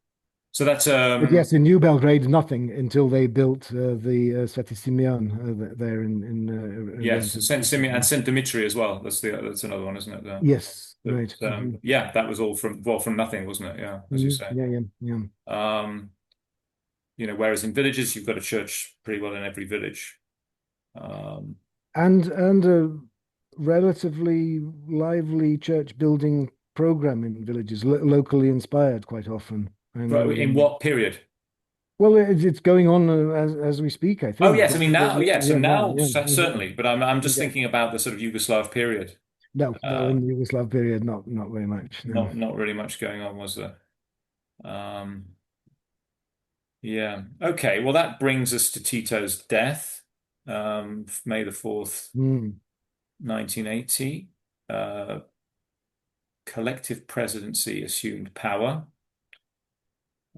So that's But yes, in New Belgrade, nothing until they built the Sveti Simeon there in yes, relatively Saint Simeon and recently. Saint Dimitri as well. That's another one, isn't it? Yes, right. Yeah, that was all from nothing, wasn't it? Yeah, as you say. Yeah, yeah, yeah. Um, whereas in villages you've got a church pretty well in every village. Um, And a relatively lively church building program in villages, locally inspired quite often. I but know. in what period? Well, it's going on as we speak, I Oh think. yes, I mean now, yeah. So Yeah, yeah, now yeah, yeah, certainly, but I'm just yeah. thinking about the sort of Yugoslav period. No, no, Uh, in the Yugoslav period, not very much. No. not really much going on, was there? Um, yeah. Okay. Well, that brings us to Tito's death, May the 4th, Mm. 1980. Uh, collective presidency assumed power.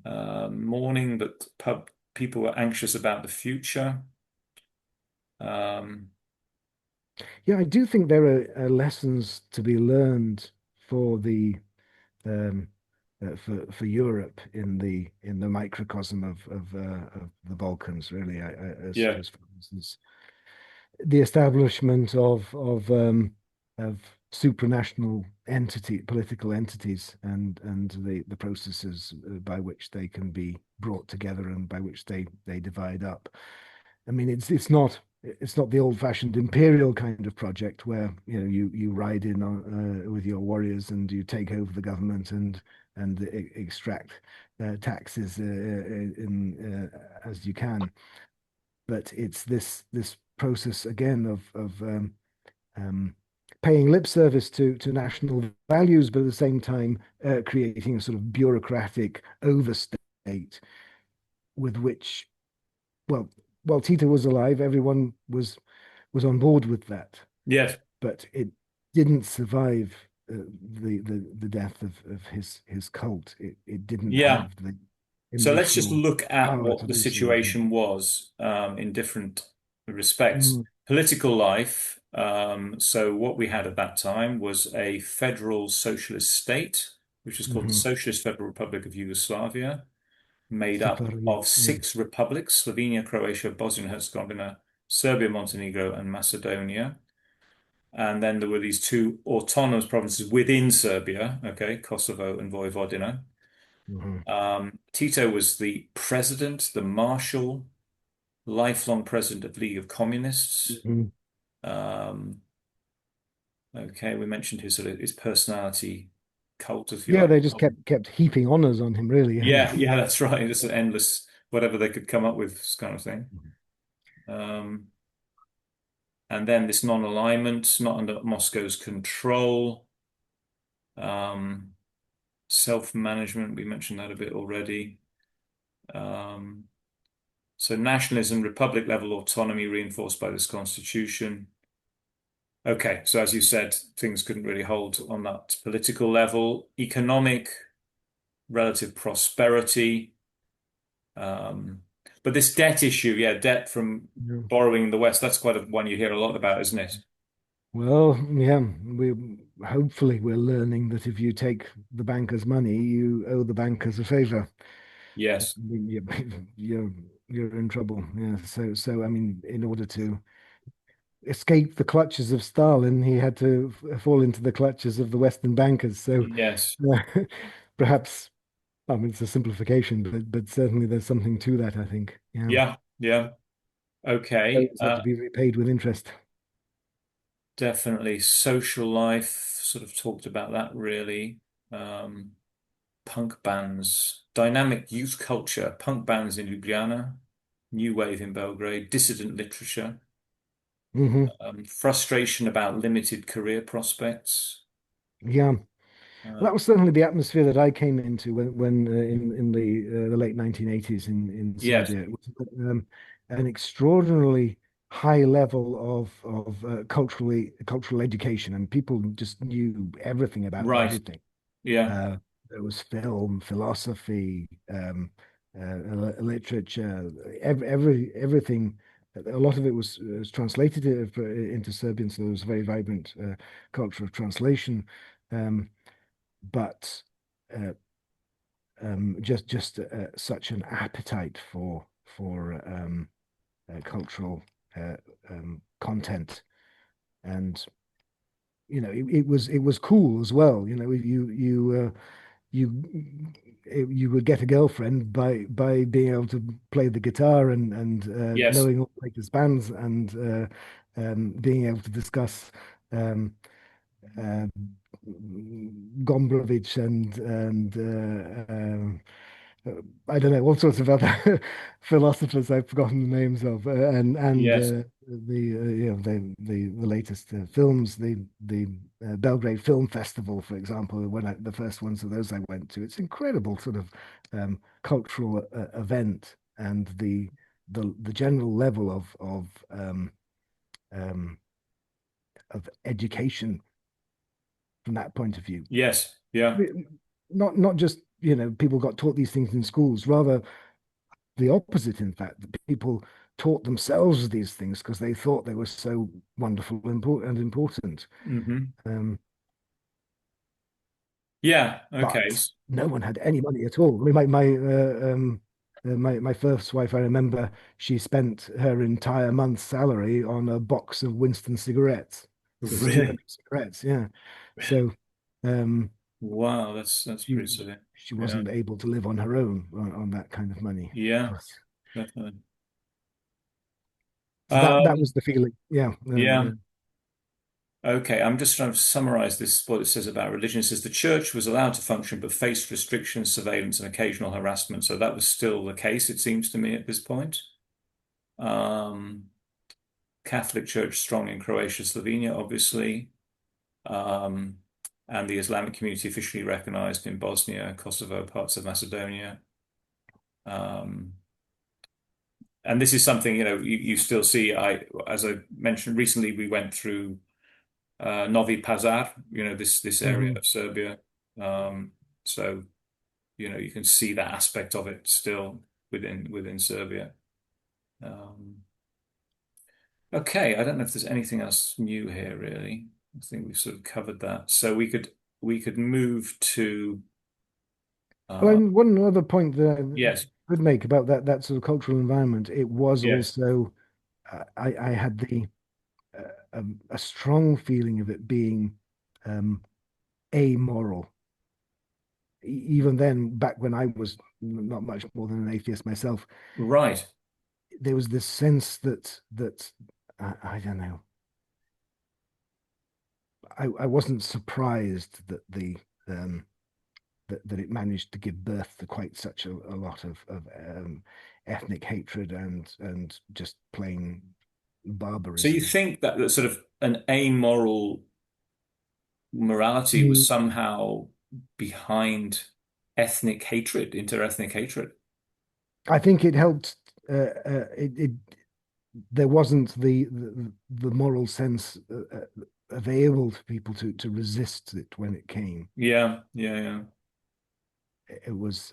Mourning that people were anxious about the future. Um, Yeah, I do think there are lessons to be learned for the um, for Europe in the microcosm of the Balkans, really. yeah. As for instance, the establishment of supranational political entities, and the processes by which they can be brought together and by which they divide up. I mean, it's not the old-fashioned imperial kind of project where you ride in with your warriors and you take over the government and extract taxes as you can. But it's this process again of um, paying lip service to national values, but at the same time creating a sort of bureaucratic overstate with which, well, while Tito was alive, everyone was on board with that, Yes. but it didn't survive the death of his cult. It didn't Yeah. have the So let's just emotional look at power what to the do so, I think. situation was in different respects. Mm, Political life. So what we had at that time was a federal socialist state, which was called the mhm. Socialist Federal Republic of Yugoslavia, made up Super, yeah, of yeah. six republics: Slovenia, Croatia, Bosnia and Herzegovina, Serbia, Montenegro, and Macedonia. And then there were these two autonomous provinces within Serbia, okay, Kosovo and Vojvodina. Mhm, Tito was the president, the marshal, lifelong president of League of Communists. mhm. Um, okay, we mentioned his sort of his personality cult, if you Yeah, like. they just kept heaping honors on him, really. I Yeah, mean, yeah, that's right. Just an endless whatever they could come up with kind of thing. Um, and then this non-alignment, not under Moscow's control. Um, self-management, we mentioned that a bit already. Um, so nationalism, republic level autonomy reinforced by this constitution. Okay, so as you said, things couldn't really hold on that political level. Economic, relative prosperity. Um, but this debt issue, yeah, debt from yeah. borrowing in the West, that's quite a one you hear a lot about, isn't it? Well, yeah, we hopefully we're learning that if you take the bankers' money, you owe the bankers a favor. Yes. You- You're you're in trouble. Yeah. So I mean, in order to escape the clutches of Stalin, he had to fall into the clutches of the Western bankers. So Yes. uh, perhaps, I mean, it's a simplification, but certainly there's something to that, I think. Yeah. Yeah. Yeah. Okay. Loans had to be repaid with interest. Definitely social life, sort of talked about that really. Um, punk bands, dynamic youth culture, punk bands in Ljubljana, new wave in Belgrade, dissident literature, Hmm. frustration about limited career prospects. Yeah. That Uh, was certainly the atmosphere that I came into when in the late 1980s in yes, Serbia. It was an extraordinarily high level of cultural education, and people just knew everything about right. everything. Yeah. Uh, there was film, philosophy, literature, everything. A lot of it was translated into Serbian, so there was a very vibrant culture of translation. Um, but uh, just such an appetite for cultural uh, content, and it was cool as well. You you would get a girlfriend by being able to play the guitar and Yes. knowing all the latest bands and being able to discuss um, uh, Gombrowicz and I don't know all sorts of other philosophers I've forgotten the names of and Yes. the latest films, the Belgrade Film Festival, for example, the first ones of those I went to. It's incredible sort of cultural event, and the general level um, of education from that point of view. Yes. Yeah. Not just people got taught these things in schools, rather the opposite, in fact, that people taught themselves these things because they thought they were so wonderful and important. Hmm. Um, Yeah. Okay. but no one had any money at all. I mean, my first wife, I remember she spent her entire month's salary on a box of Winston cigarettes. So it's Really? 200 cigarettes, yeah. So um, Wow. That's she pretty silly. she Yeah. wasn't able to live on her own on that kind of money. Yeah. But Definitely. so that Um, was the feeling, yeah. yeah. Okay, I'm just trying to summarize this, what it says about religion. It says the church was allowed to function, but faced restrictions, surveillance, and occasional harassment. So that was still the case, it seems to me, at this point. Um, Catholic Church strong in Croatia, Slovenia, obviously, um, and the Islamic community officially recognized in Bosnia, Kosovo, parts of Macedonia. Um, and this is something, you still see. As I mentioned recently, we went through Novi Pazar, this area Mhm. of Serbia. Um, so, you can see that aspect of it still within Serbia. Um, okay, I don't know if there's anything else new here, really. I think we've sort of covered that. So we could move to Well, uh, and one other point that yes, I could make about that sort of cultural environment, it was yes, also I had a strong feeling of it being um, amoral. Even then, back when I was not much more than an atheist myself, right. there was this sense that I don't know. I wasn't surprised um, that it managed to give birth to quite such a lot of ethnic hatred and just plain So you barbarism. think that sort of an amoral morality was Mm. somehow behind ethnic hatred, interethnic hatred? I think it helped. It there wasn't the moral sense available to people to resist it when it came. Yeah, yeah, yeah. It was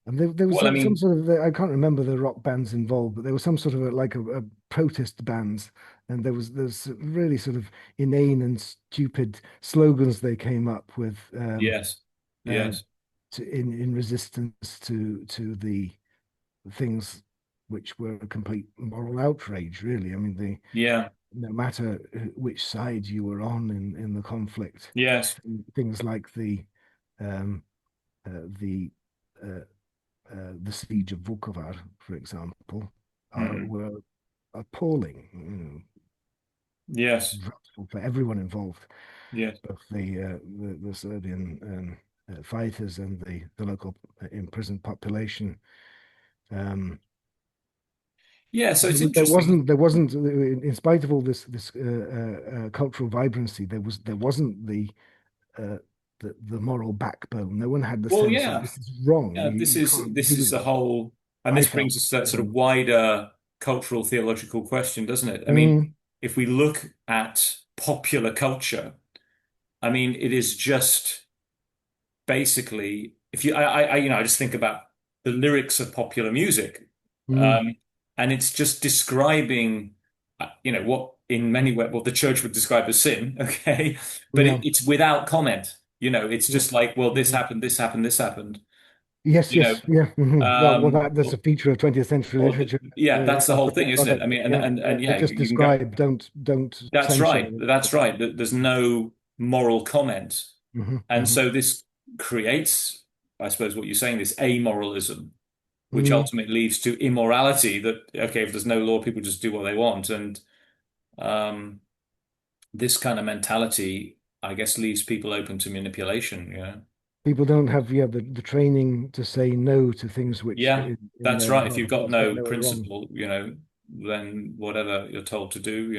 and there was Well, I some mean, sort of I can't remember the rock bands involved, but there was some sort of a protest bands, and there's really sort of inane and stupid slogans they came up with yes, uh, yes, in resistance to the things which were a complete moral outrage. Really, I mean, yeah, no matter which side you were on in the conflict, yes, things like um, the uh, the siege of Vukovar, for example, mm, were appalling, yes, dreadful for everyone involved, yes. both the Serbian fighters and the local imprisoned population. Um, Yeah, so it's there interesting. wasn't in spite of all this cultural vibrancy, there wasn't uh, the moral backbone. No one had the Well, sense of yeah, this is wrong. yeah, this You is can't this do is the this. whole, and I this felt. brings us to that sort of Um, wider cultural theological question, doesn't it? I mean, mm, if we look at popular culture, I mean, it is just basically if you, I just think about the lyrics of popular music, Mm, um, and it's just describing, what in many ways, what the church would describe as sin, okay, but yeah, it's without comment. It's yeah. just like, well, this Mhm. happened, this happened, this happened. Yes, You know, yes, yeah. Well, that's a or, feature of 20th century literature. yeah, that's the After whole thing, full isn't it? I context. mean, and Yeah, and yeah. and They yeah, just you can go. describe, don't That's censor. right. That's right. There's no moral comment. Hmm, And hmm. so this creates, I suppose, what you're saying, this amoralism, which Mm. ultimately leads to immorality that, okay, if there's no law, people just do what they want. And um, this kind of mentality, I guess, leaves people open to manipulation. People don't have, yeah, the training to say no to things which Yeah, in that's their right. If heart you've of got hearts they no know are wrong. principle, then whatever you're told to do.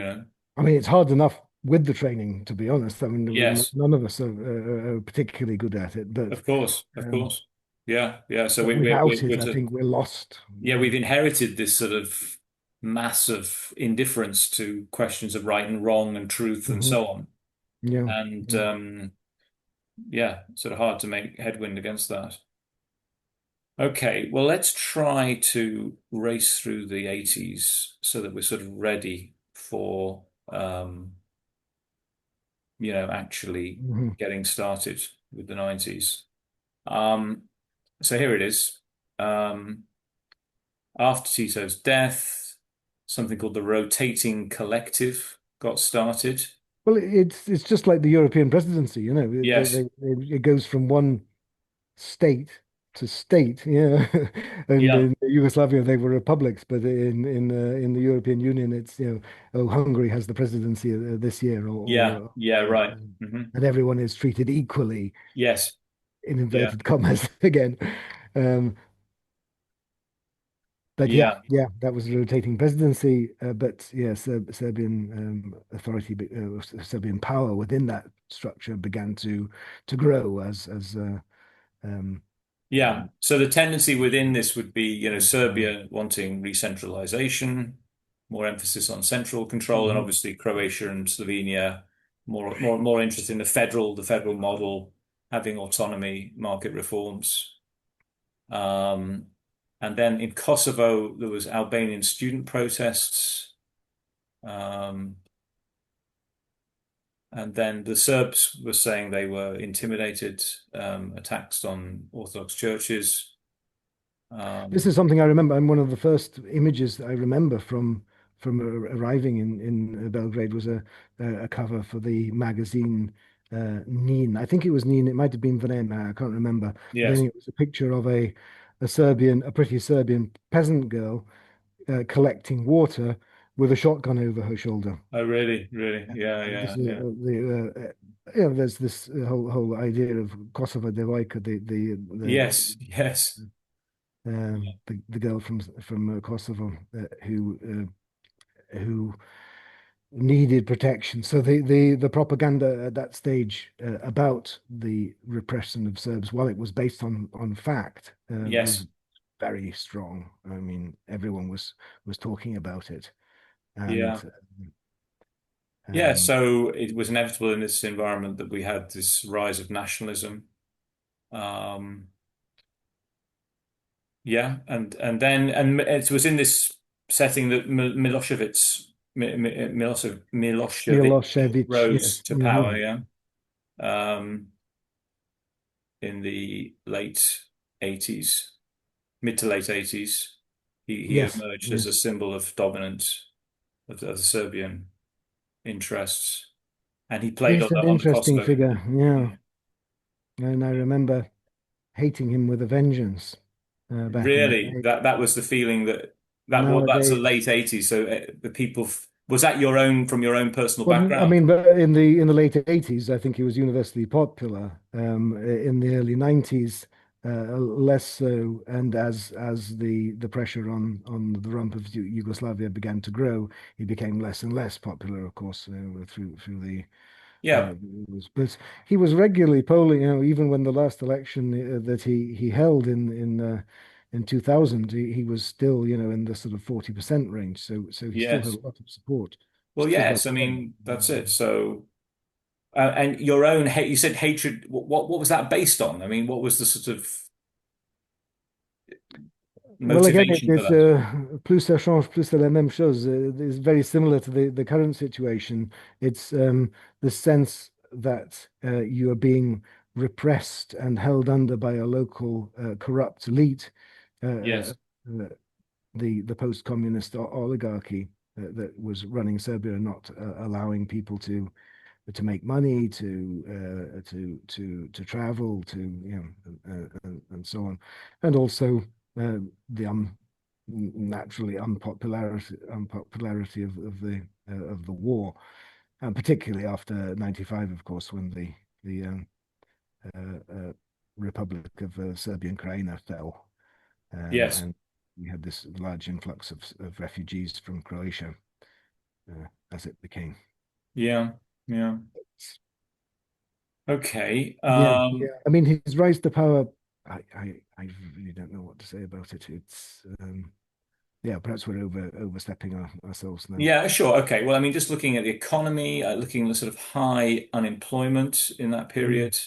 I mean, it's hard enough with the training, to be honest. I mean, Yes, none of us are particularly good at it, of course, of um, course. Yeah, yeah. So but we, we, without we, it, we're I to, think we're lost. yeah, we've inherited this sort of mass of indifference to questions of right and wrong and truth and Hmm. so on. Yeah, And yeah. yeah, sort of hard to make headwind against that. Okay, well, let's try to race through the 80s so that we're sort of ready for actually Hmm. getting started with the 90s. Um, so here it is. Um, After Tito's death, something called the Rotating Collective got started. Well, it's just like the European presidency, Yes. it goes from one state to state, yeah. And Yeah. in Yugoslavia, they were republics, but in the European Union, it's oh, Hungary has the presidency this year, Yeah. Yeah. Right. and everyone is treated equally Yes. in Yeah. inverted commas again. Um, but yeah, Yeah. yeah, that was a rotating presidency. But yeah, Serbian authority, Serbian power within that structure began to grow as um, Yeah. So the tendency within this would be, power. Serbia wanting re-centralization, more emphasis on central control, and Mhm. obviously Croatia and Slovenia more interested in the federal model, having autonomy, market reforms. Um, and then in Kosovo, there was Albanian student protests. Um, and then the Serbs were saying they were intimidated, attacks on Orthodox churches. This Um, is something I remember, and one of the first images I remember from arriving in Belgrade was a cover for the magazine Nin. I think it was Nin. It might have been Vreme. I can't remember. But yes. anyway, it was a picture of a pretty Serbian peasant girl collecting water with a shotgun over her shoulder. Oh, really? Really? Yeah, And this yeah, is yeah. there's this whole idea of Kosovo Devojka, Yes, yes, the girl from Kosovo who needed protection. So the propaganda at that stage about the repression of Serbs, while it was based on fact, was yes. very strong. I mean, everyone was talking about it, and Yeah. Yeah, um, so it was inevitable in this environment that we had this rise of nationalism. Um, yeah, and it was in this setting that Milosevic Milosevic, rose yes, to power, hmm, yeah. Um, in the late 80s, mid to late 80s. He yes, emerged as a yes. symbol of dominance of the Serbian interests, and he played He's an on the interesting Kosovo. figure, yeah. Yeah. And I remember hating him with a vengeance back in the Really, day. that was the feeling that's the Nowadays, late 80s. So the people was that your own from your own personal well, I background? mean, but in the late 80s, I think he was universally popular. In the early 90s, less so. And as the pressure on the rump of Yugoslavia began to grow, he became less and less popular, of course, through the Yeah. but he was regularly polling, even when the last election that he held in 2000, he was still, in the sort of 40% range. So he still had Yes. a lot of support Well, still by yes. I today. mean, that's it. So And your own hate, you said hatred. What was that based on? I mean, what was the sort of Well, again, motivation for it's that? plus ça change, plus c'est la même chose. It's very similar to the current situation. It's the sense that you are being repressed and held under by a local corrupt elite, uh, uh, Yes, uh, the post-communist oligarchy that was running Serbia, not allowing people to make money, to travel, to and so on, and also the naturally unpopularity of the war, and particularly after '95, of course, when the Republic of Serbia and Krajina fell, yes, and we had this large influx of refugees from Croatia as it became. yeah, yeah. Okay. Yeah, yeah. I mean, his rise to power, I really don't know what to say about it. It's yeah, perhaps we're overstepping ourselves now. Yeah, sure. Okay. Well, I mean, just looking at the economy, looking at the sort of high unemployment in that Mm. period,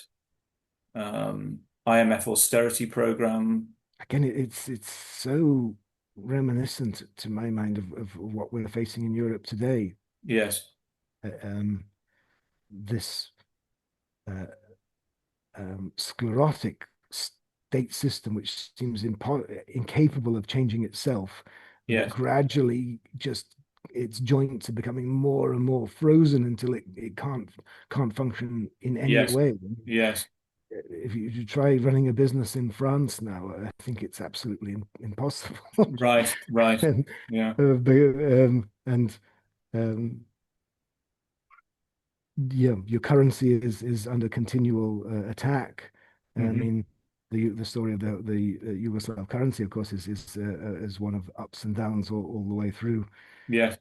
IMF austerity program. Again, it's so reminiscent to my mind of what we're facing in Europe today. Yes, This uh, sclerotic state system, which seems incapable of changing itself, that yes, gradually just its joints are becoming more and more frozen until it can't function in any yes, way. yes. If you try running a business in France now, I think it's absolutely impossible. Right, right. and Yeah. and yeah, your currency is under continual attack. I Hmm. mean, the story of the Yugoslav currency, of course, is one of ups and downs all the way through. Yes,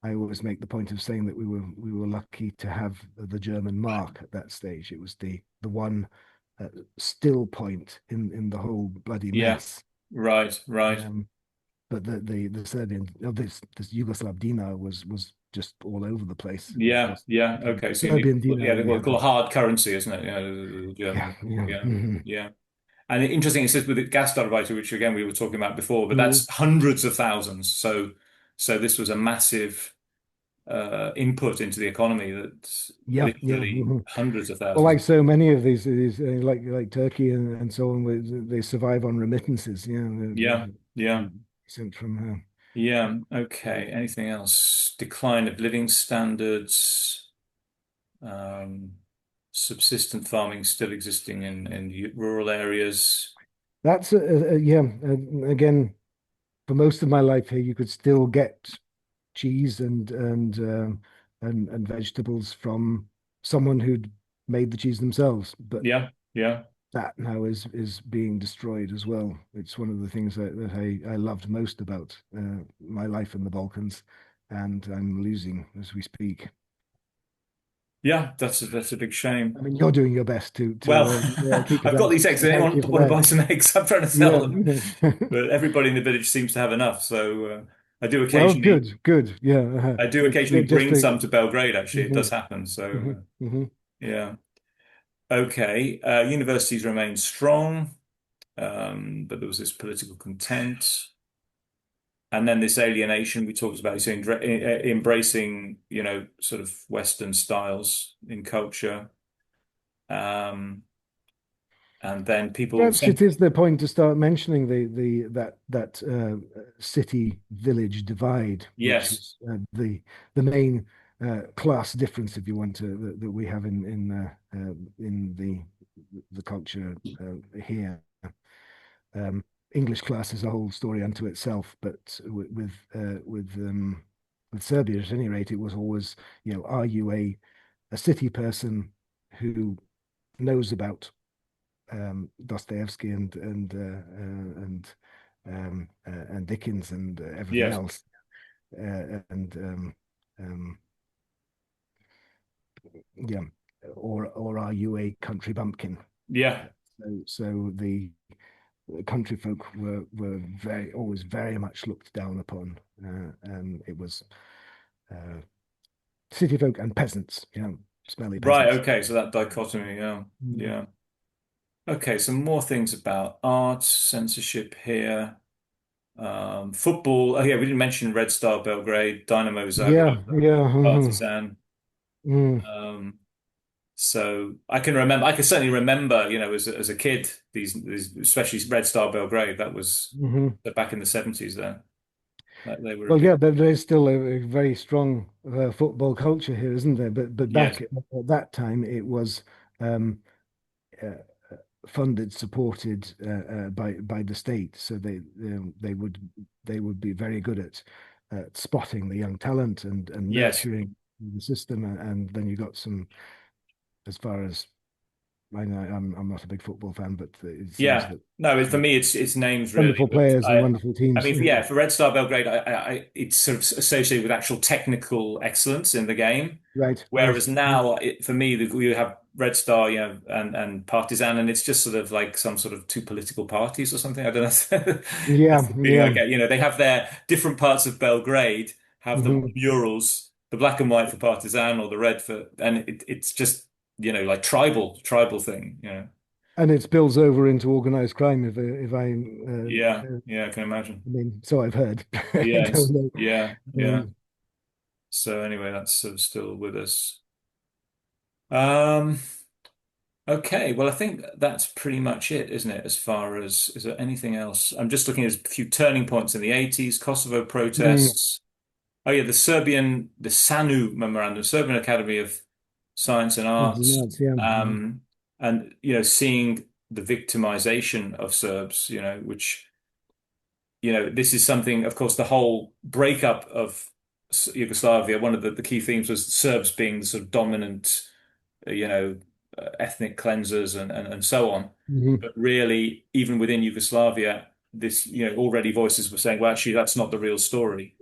I always make the point of saying that we were lucky to have the German mark at that stage. It was the one uh, still point in the whole bloody yeah. mess. Right, right. Um, but the Serbian, this Yugoslav dinar was just all over the place. Of Yeah, course, yeah. the Okay. So you need, Serbian dinar yeah, they only call had it the hard currency, isn't it? The yeah, German. yeah. Yeah, Mhm. yeah. And interesting, it says with the Gastarbeiter, which again we were talking about before, but Mhm. that's hundreds of thousands. So this was a massive input into the economy that Yeah, yeah. literally Mhm. hundreds of Well, thousands. like so many of these like Turkey and so on, they survive on remittances. Yeah, Yeah, yeah, sent from yeah. Okay. Anything else? Decline of living standards. Um, Subsistent farming still existing in rural areas. that's yeah. Again, for most of my life here, you could still get cheese and vegetables from someone who'd made the cheese themselves, but Yeah, yeah. that now is being destroyed as well. It's one of the things that I loved most about my life in the Balkans, and I'm losing as we speak. Yeah, that's a big I shame. mean, you're doing your best to Well, keep it I've got up, these eggs. so Does thank anyone you for want to that. buy some eggs? I'm trying to sell Yeah. them, but everybody in the village seems to have enough. So I do Well, occasionally, good, good. Yeah. I do occasionally Just bring to. some to Belgrade. Actually, it does Mhm, happen. So mhm, mhm. yeah, okay. Universities remain strong, but there was this political content. And then this alienation we talked about, so embracing, sort of Western styles in culture. Um, and then people, Perhaps it is the point to start mentioning the that city village divide, which yes, was the main class difference, if you want to, that we have in the culture here. English class is a whole story unto itself, but with Serbia, at any rate, it was always, are you a city person who knows about Dostoevsky and Dickens and everything yes, else, and um, yeah, or are you a country bumpkin? yeah, So the country folk were very always very much looked down upon. It was uh, city folk and peasants. smelly Right. peasants. Okay. So that dichotomy. Yeah. Mm. Yeah. Okay. Some more things about art, censorship here. Football. Oh, yeah. We didn't mention Red Star Belgrade, Dynamo Yeah, Zagreb, yeah. Partizan. Mm, Um, so I can remember, I can certainly remember, as a kid, these, especially Red Star Belgrade, that was hmm. back in the 70s there. They were a Well, big, yeah, there is still a very strong football culture here, isn't there? But yes. back at that time, it was um, uh, funded, supported by the state, so they would be very good at spotting the young talent and Yes. nurturing the system, and then you got some as far as I know, I'm not a big football fan, but it seems Yeah. that No, for me, it's names really, wonderful but players and wonderful I teams. mean, yeah, for Red Star Belgrade, it's sort of associated with actual technical excellence in the game. Right, right. Whereas now, for me, we have Red Star, and Partizan, and it's just sort of like some sort of two political parties or something. I don't know. Yeah, That's the feeling I yeah. get. They have their different parts of Belgrade have the Hmm. murals, the black and white for Partizan or the red for, and it's just, like tribal thing. And it spills over into organized crime if Yeah, yeah, I can imagine. I mean, so I've heard. I don't Yes, know. yeah, yeah. Um, So anyway, that's sort of still with us. Um, okay, well, I think that's pretty much it, isn't it? As far as, is there anything else? I'm just looking at a few turning points in the 80s, Kosovo mm, protests. Oh yeah, the SANU memorandum, Serbian Academy of Science and Arts, nuts, yeah. Mhm. and seeing the victimization of Serbs, which this is something, of course, the whole breakup of Yugoslavia, one of the key themes was Serbs being the sort of dominant, ethnic cleansers and so on. Mhm. But really, even within Yugoslavia, this, already voices were saying, well, actually, that's not the real story.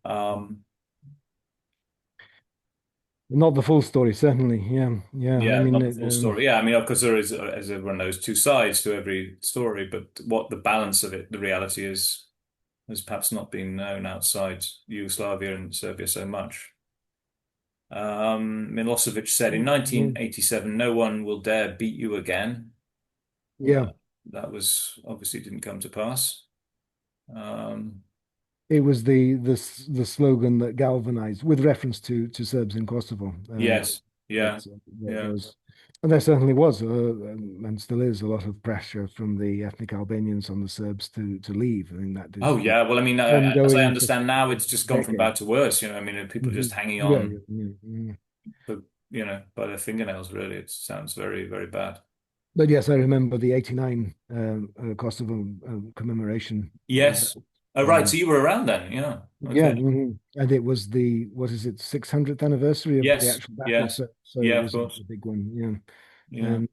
Um, Not the full story, certainly. Yeah, yeah. I yeah, mean, not the full story. Yeah, I mean, of course, there is, as everyone knows, two sides to every story, but what the balance of it, the reality is, has perhaps not been known outside Yugoslavia and Serbia so much. Milosevic said in mm, 1987, "No one will dare beat you again." Uh, yeah. that was obviously didn't come to pass. Um, It was the slogan that galvanized, with reference to Serbs in Kosovo. yes, yeah, There yeah. was, and there certainly was, and still is, a lot of pressure from the ethnic Albanians on the Serbs to leave. I mean, that Oh, is yeah. Well, I mean, as I ongoing for understand now, it's just gone from bad decades. to worse. I mean, people are Hmm. just hanging Yeah, on, yeah, yeah, yeah. by their fingernails. Really, it sounds very, very bad. But yes, I remember the '89 Kosovo commemoration. Yes. Oh, right. So Um, you were around then. Yeah. yeah, Okay. mhm. And it was the what is it, 600th anniversary of the Yes. actual battle, Yes. so it Yeah. Of was course. a big one. Yeah, Yeah. and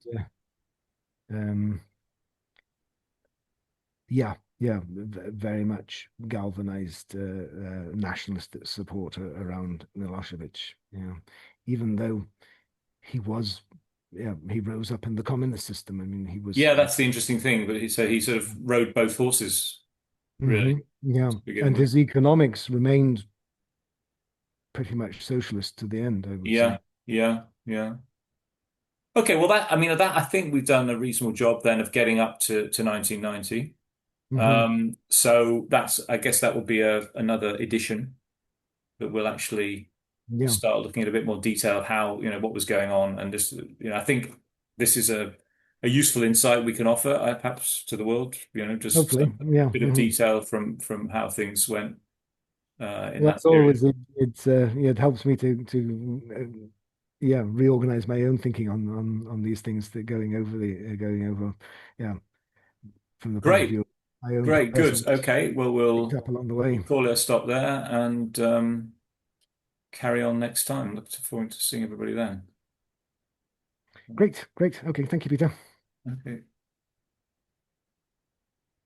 um, yeah, yeah, very much galvanized nationalist support around Milosevic. Yeah, even though he was, yeah, he rose up in the communist system. I mean, he was. Yeah, that's the interesting thing. But he sort of rode both horses, really, Yeah, to begin and with. his economics remained pretty much socialist to the end, I would Yeah, say. yeah, yeah. Okay, well, I mean, that I think we've done a reasonable job then of getting up to 1990. Hmm. So I guess that will be another edition that will actually Yeah, start looking at a bit more detail of how, what was going on. And this, I think this is a useful insight we can offer, perhaps to the world, just hopefully. some Yeah. bit of Hmm. detail from how things went in Well, that that's period. always yeah, it helps me to yeah, reorganize my own thinking on these things that going over, yeah, from the point of Great, view of my own great, good. personal Okay, well, picked up along the way. we'll call it a stop there and carry on next time. Look forward to seeing everybody then. Great, great. Okay, thank you, Peter. Okay.